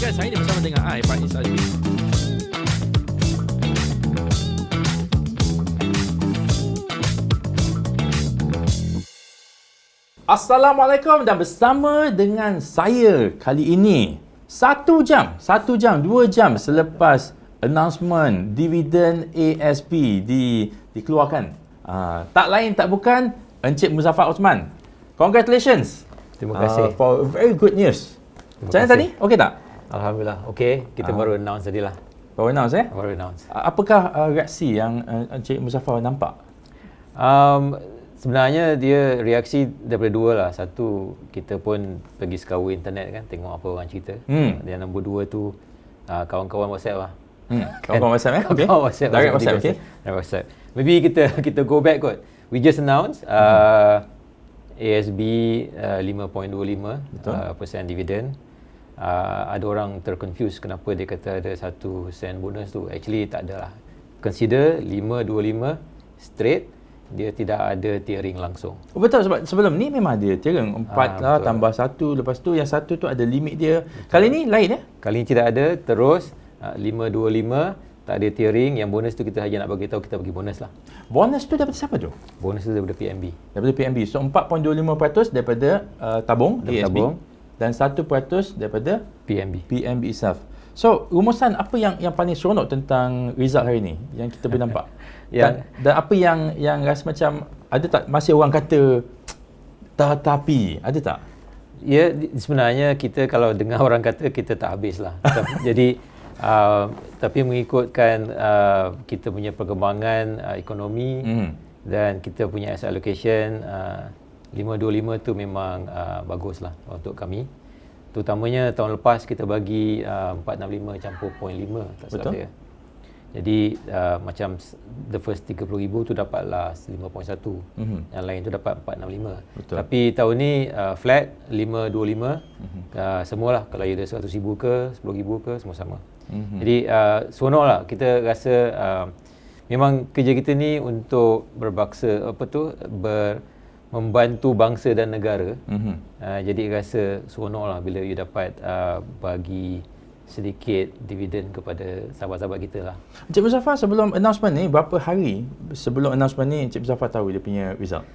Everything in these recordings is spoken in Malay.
Guys, hari ini bersama dengan Faiz Azmi. Assalamualaikum dan bersama dengan saya kali ini 1 jam, 2 jam selepas announcement dividen ASP dikeluarkan. Tak lain tak bukan Encik Muzaffar Osman. Congratulations. Terima kasih. For very good news. Macam mana tadi? Okey tak? Alhamdulillah. Okey, kita baru announce tadilah. Baru announce Baru announce. Apakah reaksi yang Encik Muzaffar nampak? Sebenarnya dia reaksi daripada dua lah. Satu, kita pun pergi scour internet kan, tengok apa orang cerita. Dan nombor dua tu, kawan-kawan WhatsApp lah. Kawan-kawan WhatsApp Okay. Kawan WhatsApp. Direct WhatsApp, okay. Direct WhatsApp. Maybe kita go back kot. We just announced ASB 5.25% dividen. Ada orang terconfuse kenapa dia kata ada 1 sen bonus tu. Actually tak ada lah. Consider 5.25 straight. Dia tidak ada tiering langsung. Betul, sebab sebelum ni memang ada tiering 4 lah, tambah 1, lepas tu yang 1 tu ada limit dia. Betul. Kali ni lain Kali ni tidak ada, terus 5.25 tak ada tiering. Yang bonus tu kita hanya nak bagi tahu kita bagi bonus lah. Bonus tu daripada siapa tu? Bonus tu daripada PNB. Daripada PNB. So 4.25% daripada tabung ASB dan 1% daripada PNB itself. So rumusan apa yang paling seronok tentang result hari ni yang kita boleh nampak? Dan apa yang rasa macam ada tak masih orang kata tetapi ada tak? Ya, sebenarnya kita kalau dengar orang kata kita tak habis lah. Jadi tapi mengikutkan kita punya perkembangan ekonomi dan kita punya asset allocation 525 tu memang bagus lah untuk kami. Terutamanya tahun lepas kita bagi 465 campur 0.5 tak salah saya. Jadi macam the first 30,000 tu dapatlah 5.1. Yang lain tu dapat 465. Betul. Tapi tahun ni flat 525. Semualah kalau ada 100,000 ke 10,000 ke semua sama. Jadi seronoklah kita rasa memang kerja kita ni untuk berbangsa membantu bangsa dan negara. Jadi rasa seronoklah bila you dapat bagi sedikit dividen kepada sahabat-sahabat kita lah. Encik Muzaffar, sebelum announcement ni, berapa hari sebelum announcement ni Encik Muzaffar tahu dia punya result?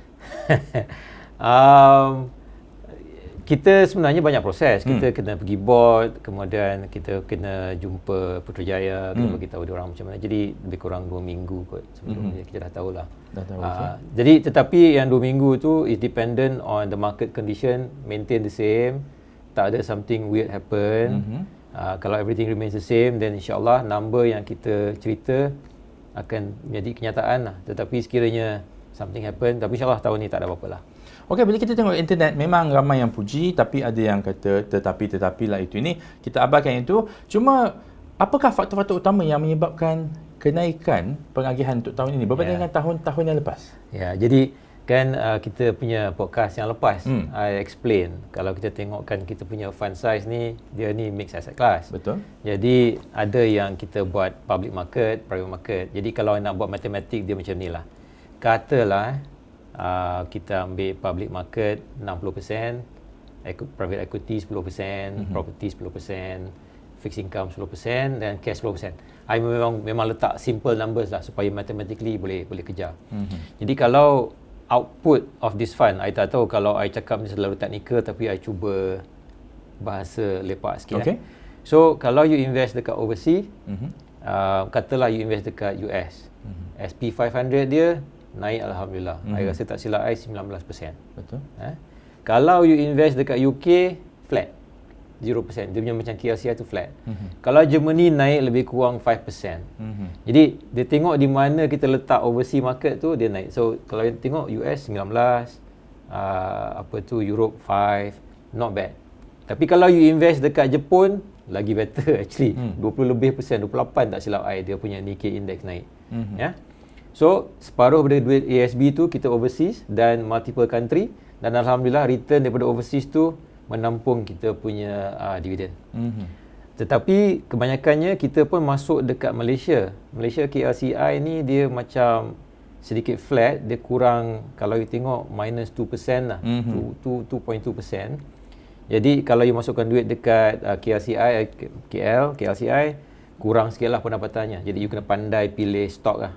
Kita sebenarnya banyak proses. Kita kena pergi board, kemudian kita kena jumpa Putrajaya, kena beritahu dia orang macam mana. Jadi lebih kurang 2 minggu kot sebelum kita dah tahulah. Jadi tetapi yang 2 minggu tu is dependent on the market condition, maintain the same, tak ada something weird happen. Kalau everything remains the same, then insyaAllah number yang kita cerita akan menjadi kenyataan lah. Tetapi sekiranya something happen, tapi insyaAllah tahun ni tak ada apa-apa lah. Okey, bila kita tengok internet memang ramai yang puji, tapi ada yang kata tetapi lah itu ini. Kita abaikan itu. Cuma apakah faktor-faktor utama yang menyebabkan kenaikan pengagihan untuk tahun ini berbanding dengan tahun-tahun yang lepas? Ya, jadi kan kita punya podcast yang lepas I explain kalau kita tengokkan kita punya fund size ni, dia ni mixed asset class. Betul. Jadi ada yang kita buat public market, private market. Jadi kalau nak buat matematik dia macam ni lah. Katalah kita ambil public market 60%, private equity 10%, property 10%, fixed income 10% dan cash 10%. I memang letak simple numbers lah supaya mathematically boleh kejar. Jadi kalau output of this fund, I tak tahu kalau I cakap ni selalu teknikal, tapi I cuba bahasa lepak sikit. Okay. So kalau you invest dekat overseas, katalah you invest dekat US, SP 500 dia naik alhamdulillah. I rasa tak silap I 19%. Betul. Kalau you invest dekat UK, flat 0%. Dia punya macam KLCI tu flat. Kalau Germany naik lebih kurang 5%. Jadi dia tengok di mana kita letak overseas market tu dia naik. So kalau you tengok US 19, Europe 5, not bad. Tapi kalau you invest dekat Jepun, lagi better actually. 20 lebih persen, 28 tak silap I dia punya Nikkei index naik. Ya. So separuh dari duit ASB tu kita overseas dan multiple country, dan alhamdulillah return daripada overseas tu menampung kita punya dividen. Tetapi kebanyakannya kita pun masuk dekat Malaysia. Malaysia KLCI ni dia macam sedikit flat, dia kurang, kalau you tengok minus 2% lah, 2.2%. Jadi kalau you masukkan duit dekat KLCI, kurang sikit lah pendapatannya. Jadi you kena pandai pilih stok lah.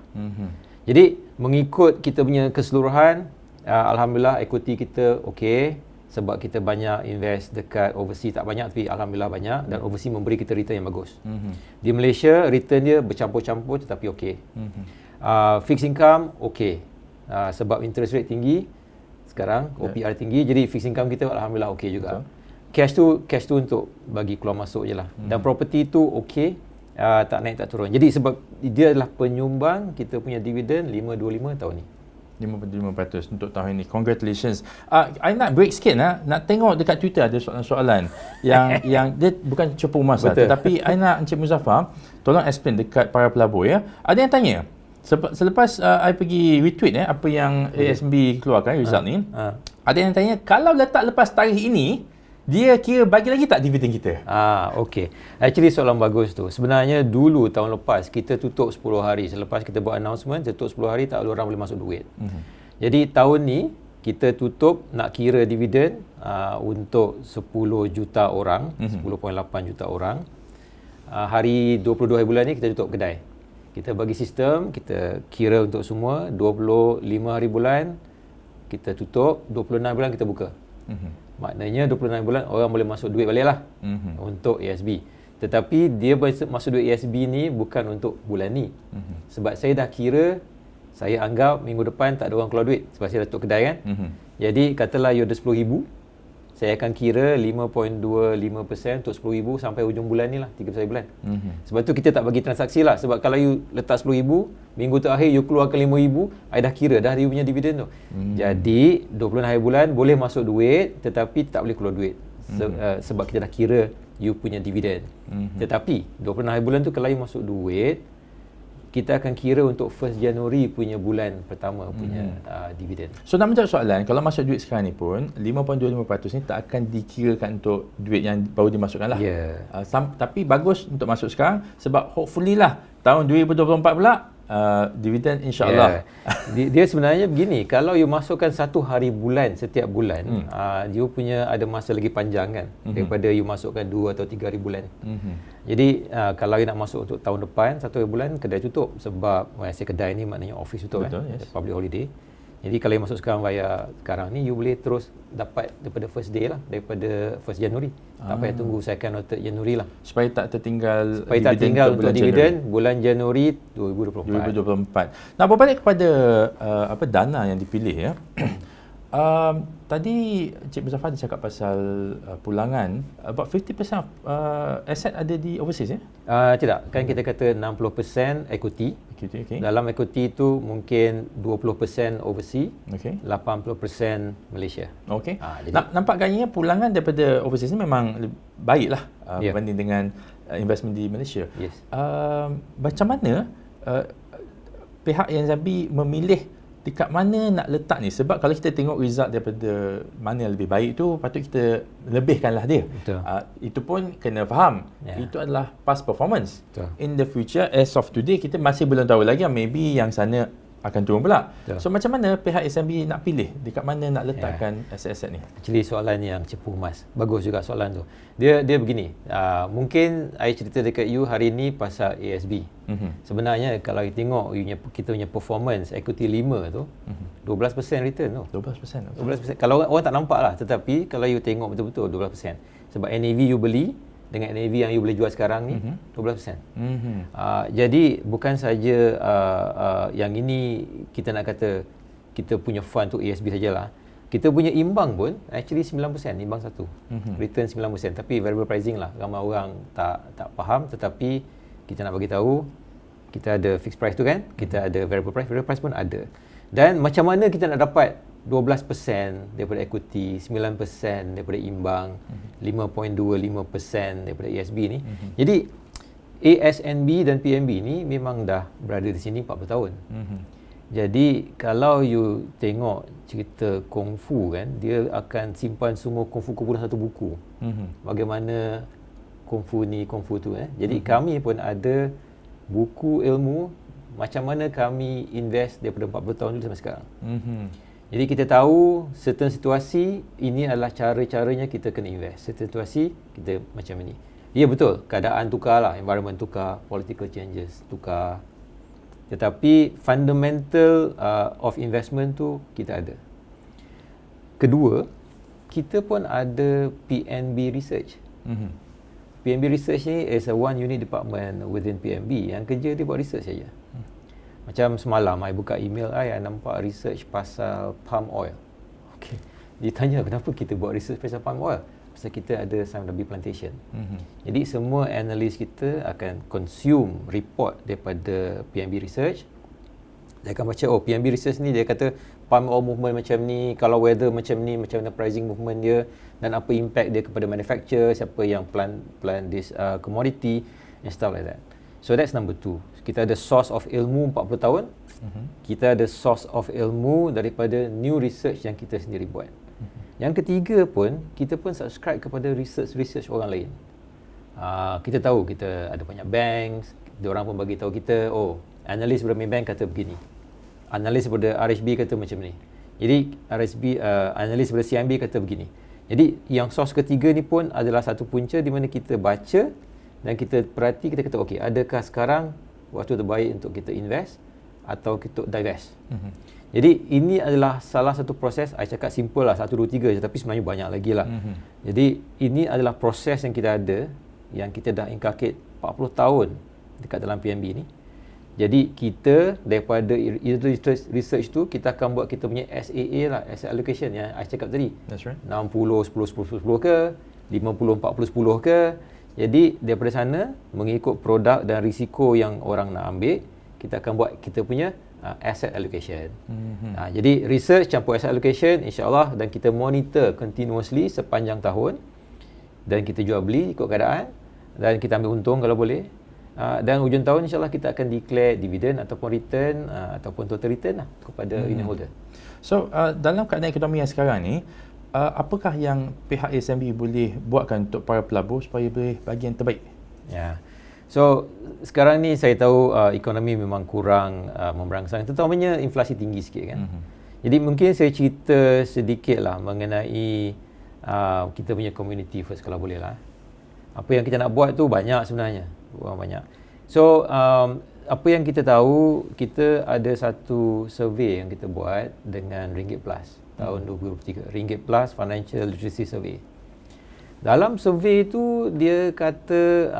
Jadi mengikut kita punya keseluruhan, alhamdulillah equity kita okey sebab kita banyak invest dekat overseas, tak banyak tapi alhamdulillah banyak, dan overseas memberi kita return yang bagus. Di Malaysia return dia bercampur-campur tetapi okey. Fixed income okey. Sebab interest rate tinggi sekarang, OPR tinggi, jadi fixed income kita alhamdulillah okey juga. Cash tu untuk bagi keluar masuk je lah. Dan property tu okey, tak naik tak turun. Jadi sebab dia adalah penyumbang kita punya dividen 5.25 tahun ni. 5% untuk tahun ini. Congratulations. I nak break sikit nak tengok dekat Twitter ada soalan-soalan yang dia bukan cepu emas lah, tetapi I nak Encik Muzaffar tolong explain dekat para pelabur ya. Ada yang tanya selepas I pergi retweet apa yang ASB keluarkan result ni. Ada yang tanya kalau letak lepas tarikh ini dia kira bagi lagi tak dividen kita? Okey. Actually soalan bagus tu. Sebenarnya dulu tahun lepas kita tutup 10 hari. Selepas kita buat announcement, tutup 10 hari tak ada orang boleh masuk duit. Jadi tahun ni kita tutup nak kira dividen untuk 10 juta orang, 10.8 juta orang. Hari 22 hari bulan ni kita tutup kedai. Kita bagi sistem, kita kira untuk semua 25 hari bulan kita tutup, 26 bulan kita buka. Maknanya 26 bulan orang boleh masuk duit balik lah untuk ASB. Tetapi dia masuk duit ASB ni bukan untuk bulan ni. Sebab saya dah kira, saya anggap minggu depan tak ada orang keluar duit sebab saya dah tutup kedai kan. Jadi katalah you ada 10,000, saya akan kira 5.25% untuk 10,000 sampai hujung bulan ni lah, 31 bulan. Sebab tu kita tak bagi transaksi lah. Sebab kalau you letak 10,000, minggu terakhir you keluarkan 5,000, I dah kira dah you punya dividen tu. Jadi 20 hari bulan boleh masuk duit tetapi tak boleh keluar duit. Sebab kita dah kira you punya dividen. Tetapi 20 hari bulan tu kalau you masuk duit, kita akan kira untuk 1 Januari punya bulan pertama punya dividen. So nak menjawab soalan, kalau masuk duit sekarang ni pun 5.25% ni tak akan dikirakan untuk duit yang baru dimasukkan lah. Tapi bagus untuk masuk sekarang sebab hopefully lah tahun 2024 pula dividen insyaAllah. Dia sebenarnya begini, kalau you masukkan 1 hari bulan setiap bulan, you punya ada masa lagi panjang kan daripada you masukkan 2 atau 3 hari bulan. Jadi kalau you nak masuk untuk tahun depan 1 hari bulan, kedai tutup sebab saya kedai ni maknanya office tutup. Betul, kan, public holiday. Jadi kalau you masuk sekarang via sekarang ni, you boleh terus dapat daripada first day lah, daripada 1 Januari. Tak payah tunggu second atau Januari lah. Supaya tak tertinggal untuk dividen bulan Januari 2024. Nah, berbalik kepada dana yang dipilih ya. Tadi Cik Muzaffar cakap pasal pulangan, about 50% aset ada di overseas ya? Tidak, kan kita kata 60% equity. Okay. Dalam equity tu mungkin 20% overseas, 80% Malaysia. Okey. Nampak gayanya pulangan daripada overseas ni memang baiklah berbanding dengan investment di Malaysia. Macam mana pihak ANZB memilih dekat mana nak letak ni? Sebab kalau kita tengok result daripada mana yang lebih baik tu, patut kita lebihkanlah dia. Itu pun kena faham. Itu adalah past performance. In the future, as of today, kita masih belum tahu lagi, maybe yang sana akan turun pula. So macam mana pihak ASMB nak pilih dekat mana nak letakkan aset-aset ni? Actually soalan yang cepu emas. Bagus juga soalan tu. Dia begini, mungkin I cerita dekat you hari ni pasal ASB. Sebenarnya kalau you tengok kita punya performance equity 5 tu, 12% return tu. 12%. Kalau orang tak nampak lah, tetapi kalau you tengok betul-betul 12%. Sebab NAV you beli dengan NAV yang you boleh jual sekarang ni 12%. Jadi bukan saja yang ini kita nak kata kita punya fund tu ASB sajalah. Kita punya imbang pun actually 9%, imbang satu. Return 9%, tapi variable pricing lah. Ramai orang tak faham, tetapi kita nak bagi tahu kita ada fixed price tu kan, kita ada variable price pun ada. Dan macam mana kita nak dapat 12% daripada equity, 9% daripada imbang, 5.25% daripada ASB ni. Jadi ASNB dan PNB ni memang dah berada di sini 40 tahun. Jadi kalau you tengok cerita kungfu kan, dia akan simpan semua kungfu dalam satu buku. Bagaimana kungfu ni, kungfu tu Jadi kami pun ada buku ilmu macam mana kami invest daripada 40 tahun dulu sampai sekarang. Jadi kita tahu certain situasi ini adalah cara-caranya kita kena invest. Certain situasi kita macam ini. Ya betul, keadaan tukar lah, environment tukar, political changes tukar. Tetapi fundamental of investment tu kita ada. Kedua, kita pun ada PNB Research. PNB Research ni is a one unit department within PNB yang kerja dia buat research saja. Macam semalam, I buka email I nampak research pasal palm oil. Okay. Dia tanya kenapa kita buat research pasal palm oil? Pasal kita ada Sundabi plantation. Jadi semua analis kita akan consume report daripada PNB Research. Dia akan baca, PNB Research ni dia kata palm oil movement macam ni, kalau weather macam ni, macam mana pricing movement dia, dan apa impact dia kepada manufacturer, siapa yang plant this commodity and stuff like that. So that's number 2. Kita ada source of ilmu 40 tahun. Kita ada source of ilmu daripada new research yang kita sendiri buat. Yang ketiga pun, kita pun subscribe kepada research orang lain. Kita tahu kita ada banyak banks, diorang pun bagi tahu kita, analis daripada Maybank kata begini. Analis daripada RHB kata macam ni. Jadi analis daripada CIMB kata begini. Jadi yang source ketiga ni pun adalah satu punca di mana kita baca dan kita perhati, kita kata adakah sekarang waktu terbaik untuk kita invest atau kita divest. Jadi ini adalah salah satu proses, saya cakap simple lah 1, 2, 3 je, tapi sebenarnya banyak lagi lah. Jadi ini adalah proses yang kita ada, yang kita dah inculcate 40 tahun dekat dalam PNB ni. Jadi kita daripada research tu, kita akan buat kita punya SAA lah, asset allocation yang saya cakap tadi. That's right. 60, 10, 10, 10 ke, 50, 40, 10 ke. Jadi daripada sana, mengikut produk dan risiko yang orang nak ambil, kita akan buat kita punya asset allocation. Jadi research campur asset allocation, insyaAllah, dan kita monitor continuously sepanjang tahun, dan kita jual beli ikut keadaan, dan kita ambil untung kalau boleh. Dan hujung tahun insyaAllah kita akan declare dividend ataupun return ataupun total return lah kepada unit holder. So dalam keadaan ekonomi yang sekarang ni, apakah yang pihak ASMB boleh buatkan untuk para pelabur supaya boleh bagi yang terbaik? Ya. So sekarang ni saya tahu ekonomi memang kurang memberangsang, terutamanya inflasi tinggi sikit kan. Jadi mungkin saya cerita sedikit lah mengenai kita punya community first kalau boleh lah. Apa yang kita nak buat tu banyak sebenarnya. Banyak. So apa yang kita tahu, kita ada satu survey yang kita buat dengan Ringgit Plus tahun 2023. Ringgit Plus Financial Literacy Survey. Dalam survey tu dia kata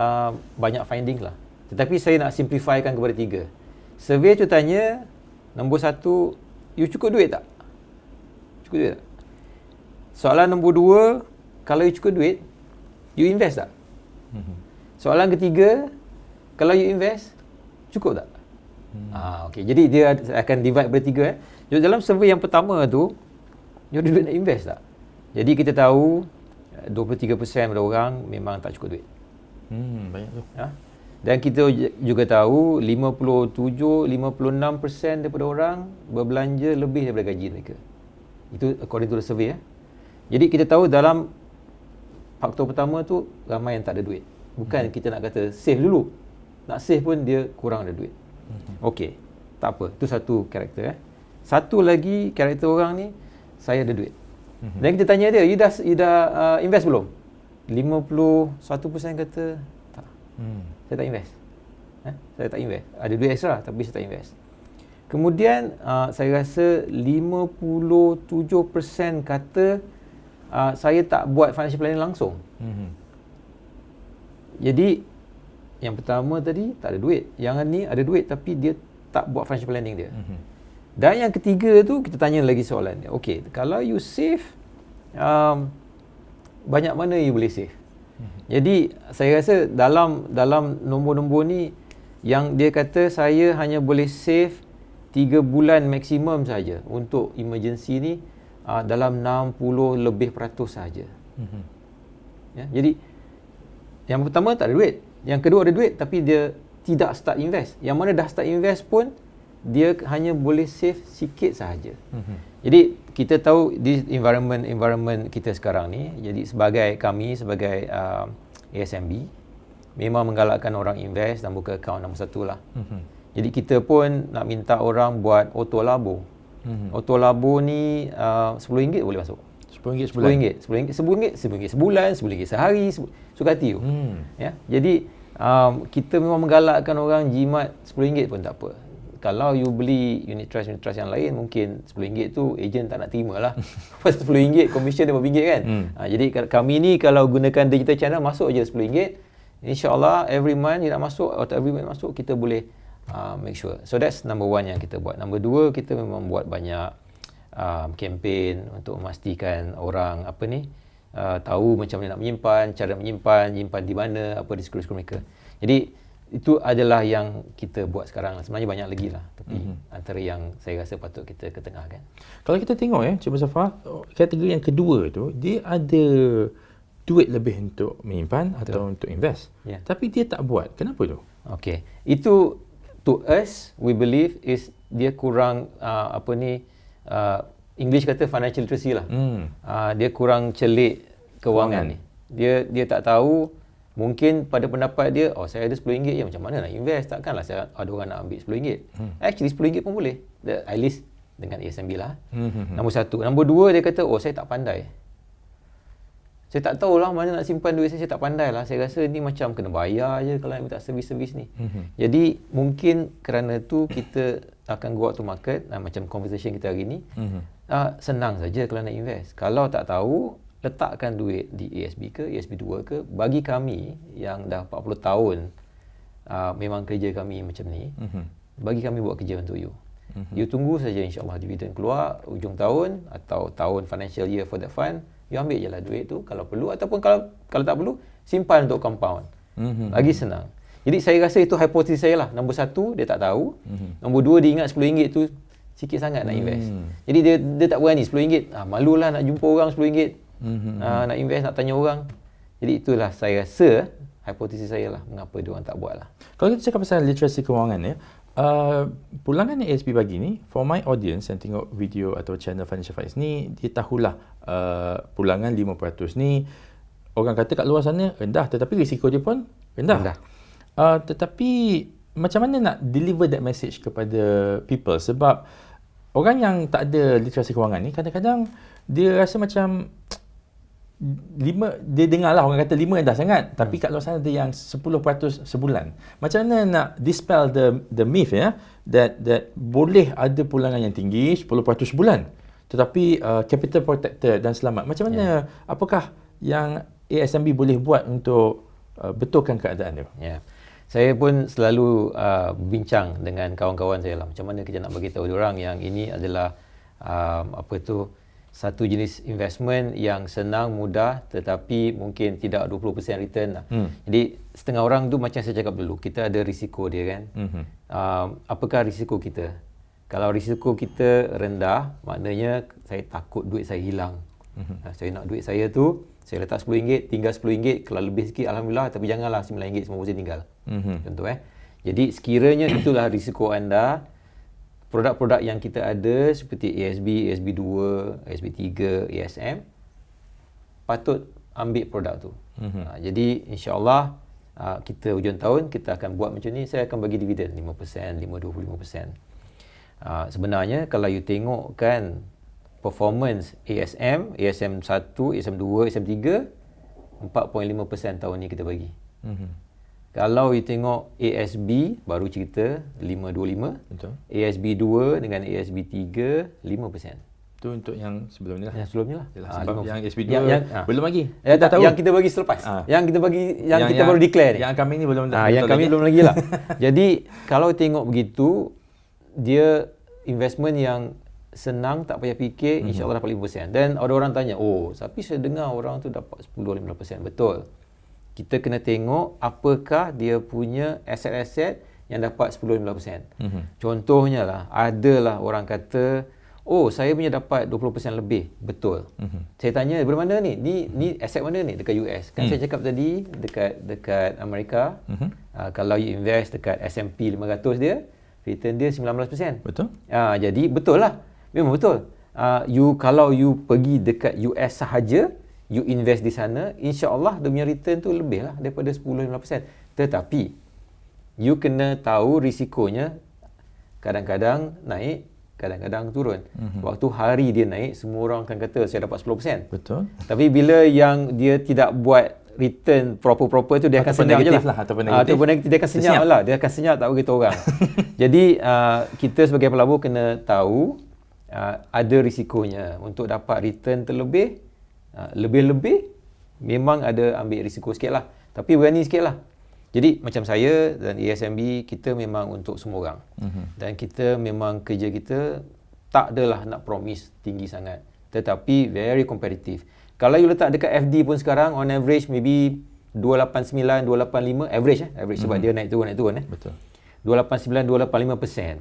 banyak findings lah. Tetapi saya nak simplifykan kepada 3. Survey tu tanya, nombor 1, you cukup duit tak? Cukup duit tak? Soalan nombor 2, kalau you cukup duit, you invest tak? Soalan ketiga, kalau you invest, cukup tak? Okay. Jadi dia akan divide ber 3. Jadi dalam survey yang pertama tu, you ada duit nak invest tak? Jadi kita tahu 23% daripada orang memang tak cukup duit. Banyak tu. Dan kita juga tahu 57-56% daripada orang berbelanja lebih daripada gaji mereka. Itu according to the survey. Jadi kita tahu dalam faktor pertama tu ramai yang tak ada duit. Bukan kita nak kata save dulu. Nak save pun dia kurang ada duit. Okey, tak apa. Itu satu karakter. Satu lagi karakter orang ni, saya ada duit. Dan kita tanya dia, you dah invest belum? 51% kata tak. Saya tak invest. Saya tak invest. Ada duit extra tapi saya tak invest. Kemudian saya rasa 57% kata saya tak buat financial planning langsung. Jadi yang pertama tadi tak ada duit, yang ni ada duit tapi dia tak buat financial planning dia. Dan yang ketiga tu kita tanya lagi soalan dia. Okey, kalau you save banyak mana you boleh save? Jadi saya rasa dalam nombor-nombor ni yang dia kata saya hanya boleh save 3 bulan maksimum saja untuk emergency ni dalam 60 lebih peratus saja. Ya, jadi yang pertama tak ada duit, yang kedua ada duit tapi dia tidak start invest. Yang mana dah start invest pun dia hanya boleh save sikit sahaja. Jadi kita tahu di environment kita sekarang ni, jadi sebagai kami sebagai ASMB memang menggalakkan orang invest dan buka akaun nombor 1 lah. Jadi kita pun nak minta orang buat auto labo. Auto labo ni RM10 boleh masuk. RM10 sebulan. RM10 sebulan, RM10 sehari, suka hati tu. Ya. Jadi kita memang menggalakkan orang jimat RM10 pun tak apa. Kalau you beli unit trust yang lain, mungkin RM10 tu ejen tak nak terima lah. Pasal RM10 commission RM5 kan. Jadi kami ni kalau gunakan digital channel, masuk je RM10. InsyaAllah every month you nak masuk atau every month masuk, kita boleh make sure. So that's number one yang kita buat. Number 2, kita memang buat banyak campaign untuk memastikan orang tahu macam mana nak menyimpan, cara menyimpan di mana, apa risiko-risiko mereka. Jadi itu adalah yang kita buat sekarang. Sebenarnya banyak lagi lah, tapi antara yang saya rasa patut kita ketengahkan. Kalau kita tengok Cik Muzaffar, kategori yang kedua tu, dia ada duit lebih untuk menyimpan atau untuk invest. Tapi dia tak buat. Kenapa tu? Okay. Itu to us, we believe is dia kurang English kata financial literacy lah. Dia kurang celik kewangan ni. Dia tak tahu. Mungkin pada pendapat dia, saya ada RM10 je, macam mana nak invest? Takkanlah ada orang nak ambil RM10. Actually RM10 pun boleh. At least dengan ASMB lah. Nombor 1. Nombor 2, dia kata, saya tak pandai. Saya tak tahulah mana nak simpan duit saya tak pandai lah. Saya rasa ni macam kena bayar je kalau nak minta servis-servis ni. Jadi mungkin kerana tu kita akan go out to market, macam conversation kita hari ni, senang saja kalau nak invest. Kalau tak tahu, letakkan duit di ASB ke, ASB 2 ke. Bagi kami yang dah 40 tahun memang kerja kami macam ni, bagi kami buat kerja untuk you. You tunggu saja insyaAllah dividen keluar ujung tahun atau tahun financial year for that fund, you ambil je lah duit tu kalau perlu, ataupun kalau tak perlu, simpan untuk compound. Lagi senang. Jadi saya rasa itu hipotesis saya lah. Nombor 1, dia tak tahu. Nombor 2, dia ingat RM10 tu sikit sangat nak invest. Jadi dia tak berani RM10. Malulah nak jumpa orang RM10. Nak invest, nak tanya orang. Jadi itulah saya rasa hipotesis saya lah mengapa dia orang tak buat lah. Kalau kita cakap pasal literasi kewangan pulangan yang ASB bagi ni, for my audience yang tengok video atau channel Financial Files ni, dia tahulah pulangan 5% ni orang kata kat luar sana rendah, tetapi risiko dia pun rendah. Tetapi macam mana nak deliver that message kepada people? Sebab orang yang tak ada literasi kewangan ni, kadang-kadang dia rasa macam dia dengar lah orang kata 5 dah sangat, tapi kat luar sana ada yang 10% sebulan. Macam mana nak dispel the myth that boleh ada pulangan yang tinggi 10% sebulan tetapi capital protected dan selamat. Macam mana, apakah yang ASMB boleh buat untuk betulkan keadaan dia? Saya pun selalu bincang dengan kawan-kawan saya lah, macam mana kita nak bagi tahu diorang yang ini adalah satu jenis investment yang senang, mudah, tetapi mungkin tidak 20% return lah. Jadi setengah orang tu macam saya cakap dulu, kita ada risiko dia kan. Apakah risiko kita? Kalau risiko kita rendah, maknanya saya takut duit saya hilang. Saya nak duit saya tu, saya letak RM10, tinggal RM10, kalau lebih sikit Alhamdulillah, tapi janganlah RM9 semua mesti tinggal. Contoh Jadi sekiranya itulah risiko anda, produk-produk yang kita ada seperti ASB, ASB 2, ASB 3, ASM, patut ambil produk tu. Jadi insyaAllah kita hujung tahun kita akan buat macam ni. Saya akan bagi dividen 5%, 25%. Sebenarnya kalau you tengok kan performance ASM 1, ASM 2, ASM 3, 4.5% tahun ni kita bagi. Kalau you tengok ASB, baru cerita 5.25. Betul. ASB 2 dengan ASB 3, 5%. Itu untuk yang sebelum ni lah. Yang sebelum ni lah. Sebab yang ASB 2 belum lagi. Kita tahu. Yang kita bagi selepas. Yang kita bagi, yang kita baru declare ni. Yang kami ni belum yang kami belum lagi lah. Jadi, kalau tengok begitu, dia investment yang senang, tak payah fikir, insyaAllah dapat 5%. Dan ada orang tanya, tapi saya dengar orang tu dapat 10-15%. Betul. Kita kena tengok apakah dia punya aset-aset yang dapat 10-15%. Contohnya lah, adalah orang kata, saya punya dapat 20% lebih. Betul. Saya tanya, dari mana ni? Ni aset mana ni? Dekat US. Kan saya cakap tadi, dekat Amerika, kalau you invest dekat S&P 500 dia, return dia 19%. Betul. Jadi, betul lah. Memang betul. Kalau you pergi dekat US sahaja, you invest di sana, insya-Allah dia punya return tu lebih lah daripada 10-15%. Tetapi you kena tahu risikonya, kadang-kadang naik, kadang-kadang turun. Waktu hari dia naik, semua orang akan kata saya dapat 10%. Betul. Tapi bila yang dia tidak buat return proper tu, dia akan senyap je lah. Ataupun negatif, dia akan senyap lah. Dia akan senyap, tak beritahu orang. Jadi kita sebagai pelabur kena tahu ada risikonya untuk dapat return terlebih. Lebih-lebih memang ada ambil risiko sikit lah. Tapi berani sikit lah. Jadi macam saya dan ASMB, kita memang untuk semua orang. Dan kita memang kerja kita tak adalah nak promise tinggi sangat. Tetapi very competitive. Kalau you letak dekat FD pun sekarang, on average maybe 289, 285, average sebab dia naik turun. Betul. 289, 285%.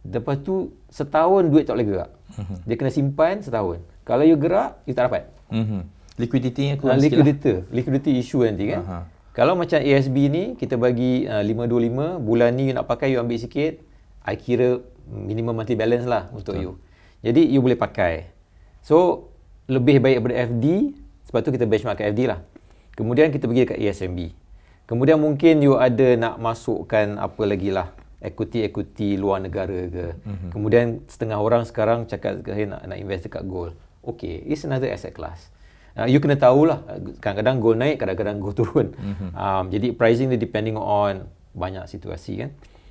Lepas tu setahun duit tak boleh gerak. Dia kena simpan setahun. Kalau you gerak, you tak dapat. Liquidity-nya kurang sikit lah. Liquidity issue nanti kan. Kalau macam ASB ni, kita bagi 525, bulan ni you nak pakai, you ambil sikit, I kira minimum monthly balance lah untuk you. Jadi you boleh pakai. So, lebih baik daripada FD, sebab tu kita benchmark kat FD lah. Kemudian kita pergi dekat ASMB. Kemudian mungkin you ada nak masukkan apa lagi lah, equity luar negara ke. Kemudian setengah orang sekarang cakap saya nak invest dekat gold. Okay, it's another asset class. You kena tahulah, kadang-kadang gold naik, kadang-kadang gold turun. Jadi pricing dia depending on banyak situasi kan.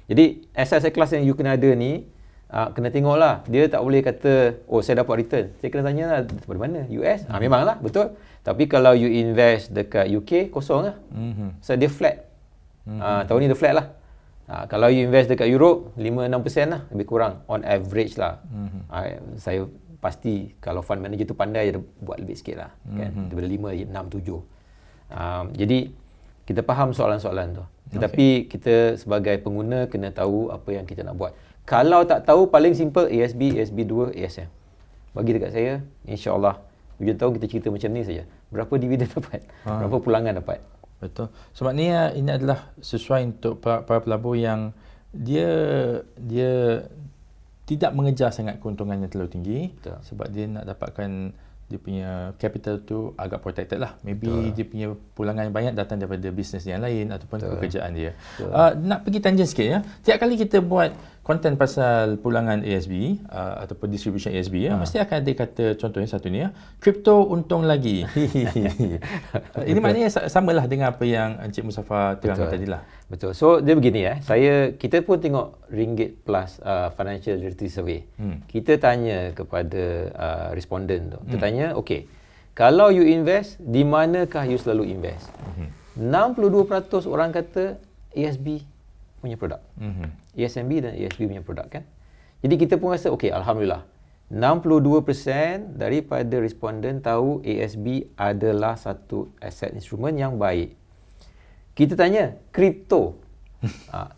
Jadi asset class yang you kena ada ni, kena tengoklah. Dia tak boleh kata, oh saya dapat return. Saya kena tanya lah, dari mana? US? Memanglah, betul. Tapi kalau you invest dekat UK, kosong lah. So dia flat. Tahun ni dia flat lah. Kalau you invest dekat Europe, 5-6% lah, lebih kurang. On average lah. Saya pasti kalau fund manager tu pandai, dia buat lebih sikit lah. Kan? Daripada 5, 6, 7. Jadi, kita faham soalan-soalan tu. Tetapi kita sebagai pengguna kena tahu apa yang kita nak buat. Kalau tak tahu, paling simple ASB, ASB2, ASM. Bagi dekat saya, insya-Allah hujung tahun kita cerita macam ni saja. Berapa dividen dapat? Berapa pulangan dapat? Betul. Sebab ni ini adalah sesuai untuk para pelabur yang dia tidak mengejar sangat keuntungan yang terlalu tinggi. Betul. Sebab dia nak dapatkan dia punya capital tu agak protected lah. Maybe betul, dia punya pulangan yang banyak datang daripada bisnes yang lain ataupun betul, pekerjaan dia. Nak pergi tangent sikit ya. Tiap kali kita buat konten pasal pulangan ASB ataupun distribution ASB mesti akan ada kata, contohnya satu ni crypto untung lagi. Ini maknanya samalah dengan apa yang Encik Muzaffar terangkan tadi lah. Betul. So dia begini kita pun tengok Ringgit Plus Financial Literacy Survey. Kita tanya kepada responden tu. Kita tanya, okey, kalau you invest, di manakah you selalu invest? 62% orang kata ASB punya produk. ASMB dan ASB punya produk kan. Jadi kita pun rasa okey, alhamdulillah. 62% daripada responden tahu ASB adalah satu aset instrumen yang baik. Kita tanya kripto.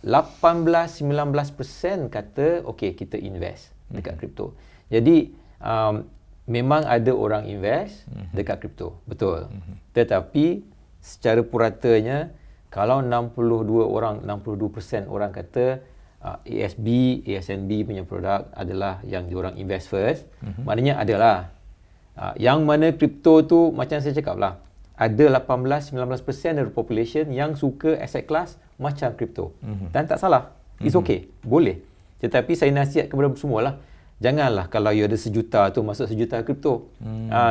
18-19% kata okey, kita invest dekat kripto. Jadi memang ada orang invest dekat kripto. Betul. Tetapi secara puratanya, kalau 62% orang kata ASB, ASNB punya produk adalah yang diorang invest first, maknanya adalah. Yang mana kripto tu, macam saya cakap lah, ada 18-19% dari population yang suka asset class macam kripto. Dan tak salah. It's okay. Boleh. Tetapi saya nasihat kepada semua lah, janganlah kalau you ada 1 juta tu masuk 1 juta kripto.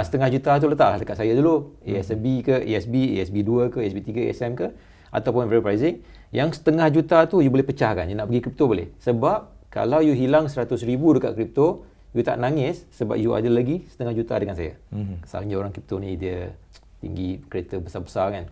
Setengah juta tu letaklah dekat saya dulu. ASB ke, ASB, ASB2 ke, ASB3, ASM ke, ataupun variable pricing. Yang setengah juta tu you boleh pecahkan. You nak pergi kripto boleh. Sebab kalau you hilang 100,000 dekat kripto, you tak nangis sebab you ada lagi setengah juta dengan saya. Kesalnya orang kripto ni dia tinggi kereta besar-besar kan.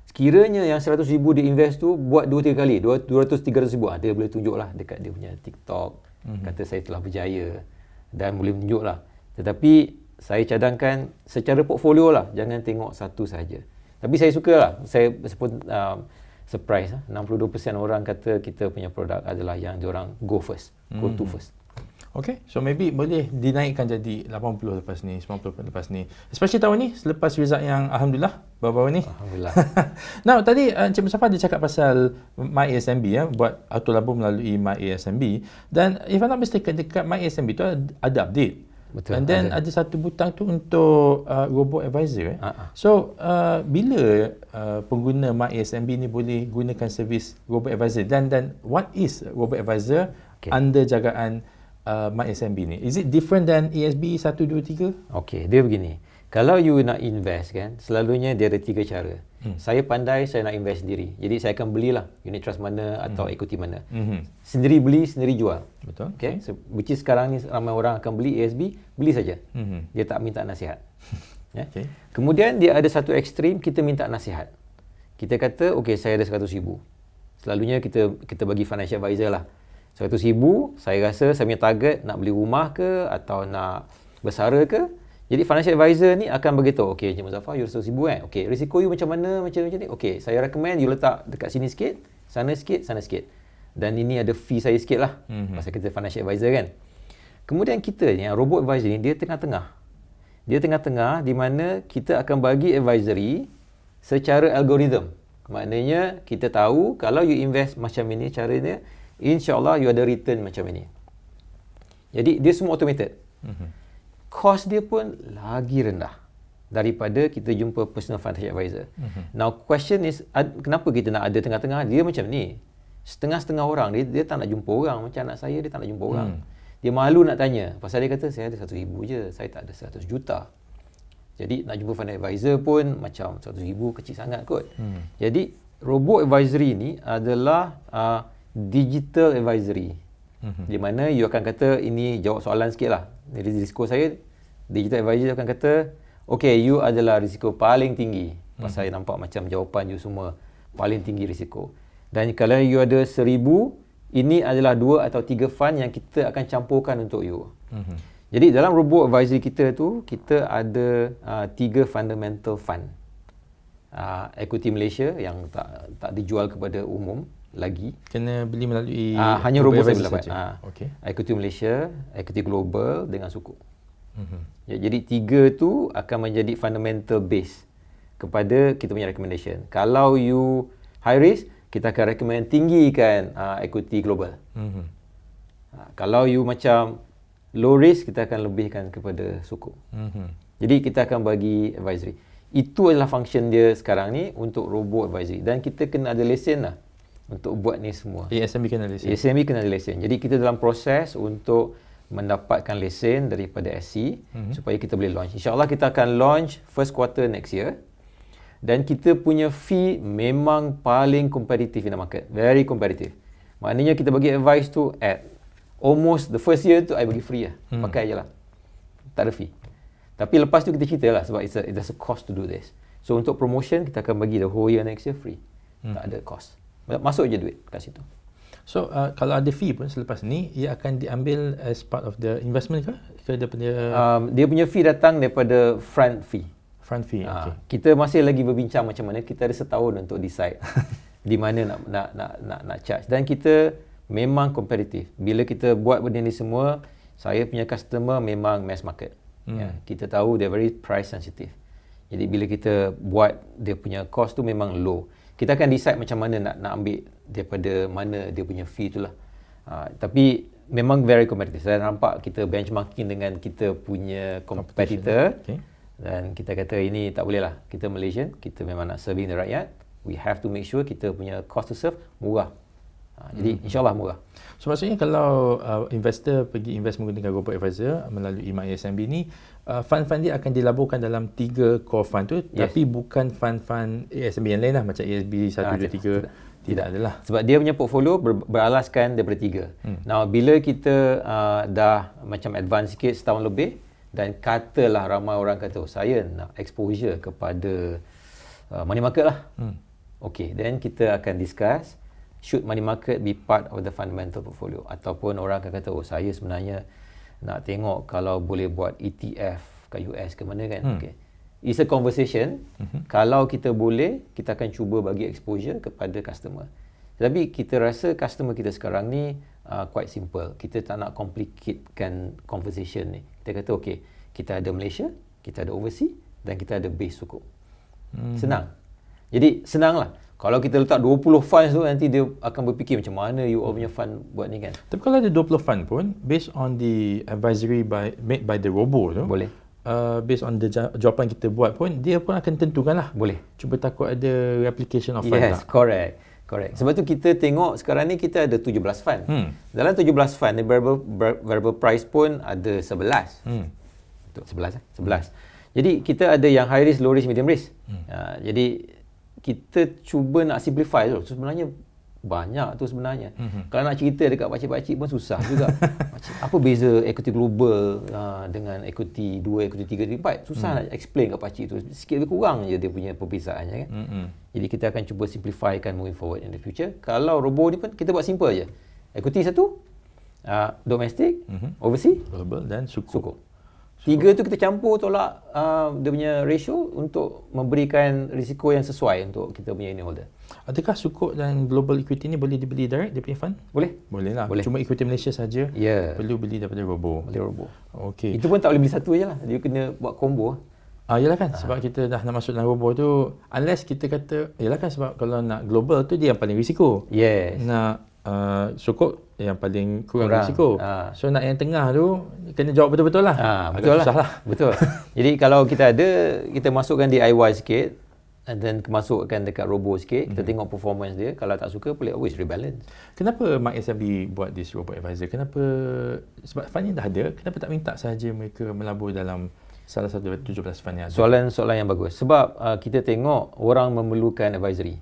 Sekiranya yang 100,000 dia invest tu buat 2-3 kali, 200-300 ribu, dia boleh tunjuk lah dekat dia punya TikTok. Kata saya telah berjaya dan boleh tunjuk lah. Tetapi saya cadangkan secara portfolio lah, jangan tengok satu saja. Tapi saya suka lah, saya pun surprise 62% orang kata kita punya produk adalah yang diorang go first, go to first. Okay, so maybe boleh dinaikkan jadi 80 lepas ni, 90 lepas ni. Especially tahun ni, selepas result yang Alhamdulillah, baru-baru ni. Alhamdulillah. Now, tadi Encik Muzaffar dia cakap pasal MyASMB buat auto labur melalui MyASMB. Dan if I'm not mistaken, dekat MyASMB tu ada update. Betul. And then ada satu butang tu untuk robo-advisor. So, bila pengguna MyASMB ni boleh gunakan servis robo-advisor? Dan what is robo-advisor? under jagaan MySMB ni. Is it different than ASB 1, 2, 3? Okey, dia begini. Kalau you nak invest kan, selalunya dia ada 3 cara. Saya pandai, saya nak invest sendiri. Jadi saya akan belilah unit trust mana atau equity mana. Sendiri beli, sendiri jual. Betul. Okay. So, which is sekarang ni ramai orang akan beli ASB, beli saja. Dia tak minta nasihat. Ya. Okay. Kemudian dia ada satu ekstrim, kita minta nasihat. Kita kata, okey, saya ada 100,000. Selalunya kita bagi financial advisor lah. 100,000, saya rasa saya punya target nak beli rumah ke atau nak bersara ke. Jadi financial advisor ni akan beritahu, okey Encik Muzaffar, you 100,000 Okey, risiko you macam mana, macam ni. Okey, saya recommend you letak dekat sini sikit, sana sikit. Dan ini ada fee saya sikit lah. Pasal kita financial advisor kan. Kemudian kita ni, yang robot advisor ni, dia tengah-tengah. Dia tengah-tengah di mana kita akan bagi advisory secara algoritma. Maknanya kita tahu kalau you invest macam ini caranya, InsyaAllah you ada return macam ini. Jadi dia semua automated. Cost dia pun lagi rendah daripada kita jumpa personal financial advisor. Now question is, kenapa kita nak ada tengah-tengah? Dia macam ni. Setengah-setengah orang, dia tak nak jumpa orang. Macam anak saya, dia tak nak jumpa orang. Dia malu nak tanya. Pasal dia kata, saya ada 100,000 je. Saya tak ada 100 juta. Jadi nak jumpa financial advisor pun macam 100,000 kecil sangat kot. Jadi robot advisory ni adalah digital advisory. Di mana you akan kata, ini jawab soalan sikit lah. Dari risiko saya, digital advisor akan kata, okay, you adalah risiko paling tinggi. Pasal saya nampak macam jawapan you semua paling tinggi risiko. Dan kalau you ada 1,000, ini adalah 2 atau 3 fund yang kita akan campurkan untuk you. Jadi dalam robot advisory kita tu, kita ada 3 fundamental fund. Equity Malaysia yang tak dijual kepada umum lagi. Kena beli melalui hanya robot saya boleh dapat. Okay. Equity Malaysia, Equity Global dengan Sukuk. Jadi 3 tu akan menjadi fundamental base kepada kita punya recommendation. Kalau you high risk, kita akan recommend tinggikan Equity Global. Kalau you macam low risk, kita akan lebihkan kepada Sukuk. Jadi kita akan bagi advisory. Itu adalah function dia sekarang ni untuk robot advisory. Dan kita kena ada lesen lah untuk buat ni semua. ASMB kena lesen. ASMB kena ada lesen. Jadi kita dalam proses untuk mendapatkan lesen daripada SC supaya kita boleh launch. InsyaAllah kita akan launch first quarter next year. Dan kita punya fee memang paling kompetitif in the market. Very competitive. Maknanya kita bagi advice tu at almost the first year tu I bagi free lah. Pakai je lah. Tak ada fee. Tapi lepas tu kita cerita lah sebab there's a cost to do this. So untuk promotion kita akan bagi the whole year next year free. Tak ada cost. Masuk je duit kat situ. So kalau ada fee pun selepas ni, ia akan diambil as part of the investment ke? Dia punya fee datang daripada front fee. Front fee, okay. Kita masih lagi berbincang macam mana. Kita ada setahun untuk decide di mana nak charge. Dan kita memang kompetitif. Bila kita buat benda ni semua, saya punya customer memang mass market. Kita tahu dia very price sensitive. Jadi bila kita buat dia punya cost tu memang low. Kita akan decide macam mana nak ambil daripada mana dia punya fee tu lah. Tapi memang very competitive. Saya nampak kita benchmarking dengan kita punya competitor. Okay. Dan kita kata ini tak boleh lah. Kita Malaysian, kita memang nak serving the rakyat. We have to make sure kita punya cost to serve murah. Jadi insyaAllah murah. So maksudnya kalau investor pergi invest menggunakan robot advisor melalui MySMB ni, fund-fund dia akan dilaburkan dalam 3 core fund tu, tapi bukan fund-fund ASMB yang lain lah, macam ASB 1, 2, 3. Tidak adalah. Sebab dia punya portfolio beralaskan daripada 3. Now bila kita dah macam advance sikit setahun lebih, dan katalah ramai orang kata, saya nak exposure kepada money market lah. Okay, then kita akan discuss, should money market be part of the fundamental portfolio? Ataupun orang akan kata, saya sebenarnya nak tengok kalau boleh buat ETF kat US ke mana kan. Okay. It's a conversation. Kalau kita boleh, kita akan cuba bagi exposure kepada customer. Tapi kita rasa customer kita sekarang ni quite simple. Kita tak nak complicatekan conversation ni. Kita kata, okay, kita ada Malaysia, kita ada overseas dan kita ada base Sukuk. Senang. Jadi senanglah. Kalau kita letak 20 funds tu, nanti dia akan berfikir macam mana you all punya fund buat ni kan. Tapi kalau ada 20 fund pun, based on the advisory made by the robo tu, boleh. Based on the jawapan kita buat pun, dia pun akan tentukan lah. Boleh. Cuba takut ada replication of fund lah. Yes, correct. Correct. Sebab tu kita tengok sekarang ni kita ada 17 fund. Dalam 17 fund, variable price pun ada 11. Untuk 11. Jadi kita ada yang high risk, low risk, medium risk. Jadi kita cuba nak simplify tu. Sebenarnya banyak tu sebenarnya. Kalau nak cerita dekat pakcik-pakcik pun susah juga. Apa beza equity global dengan equity 2, equity 3, equity 4? Susah nak explain kat pakcik tu. Sikit lebih kurang je dia punya perbezaannya kan. Jadi kita akan cuba simplifykan moving forward in the future. Kalau robo ni pun kita buat simple je. Equity satu, domestic, overseas, global dan sukuk. Tiga tu kita campur tolak dia punya ratio untuk memberikan risiko yang sesuai untuk kita punya unit holder. Adakah sukuk dan global equity ni boleh dibeli direct dia punya fund? Boleh. Boleh lah. Boleh. Cuma equity Malaysia saja. Perlu beli daripada robo. Boleh robo. Okey. Itu pun tak boleh beli satu je lah. Dia kena buat combo. Yalah kan, sebab kita dah nak masuk dalam robo tu, unless kita kata, yalah kan sebab kalau nak global tu dia yang paling risiko. Yes. Nak sukuk yang paling kurang risiko. So nak yang tengah tu kena jawab betul-betul lah. Betul lah. Susah lah. Betul. Jadi kalau kita ada, kita masukkan DIY sikit and then masukkan dekat robo sikit, kita tengok performance dia. Kalau tak suka, boleh always rebalance. Kenapa Mark SMB buat this robo advisor? Kenapa, sebab fund ni dah ada, kenapa tak minta sahaja mereka melabur dalam salah satu 17 fund yang ada? Soalan yang bagus. Sebab kita tengok orang memerlukan advisory.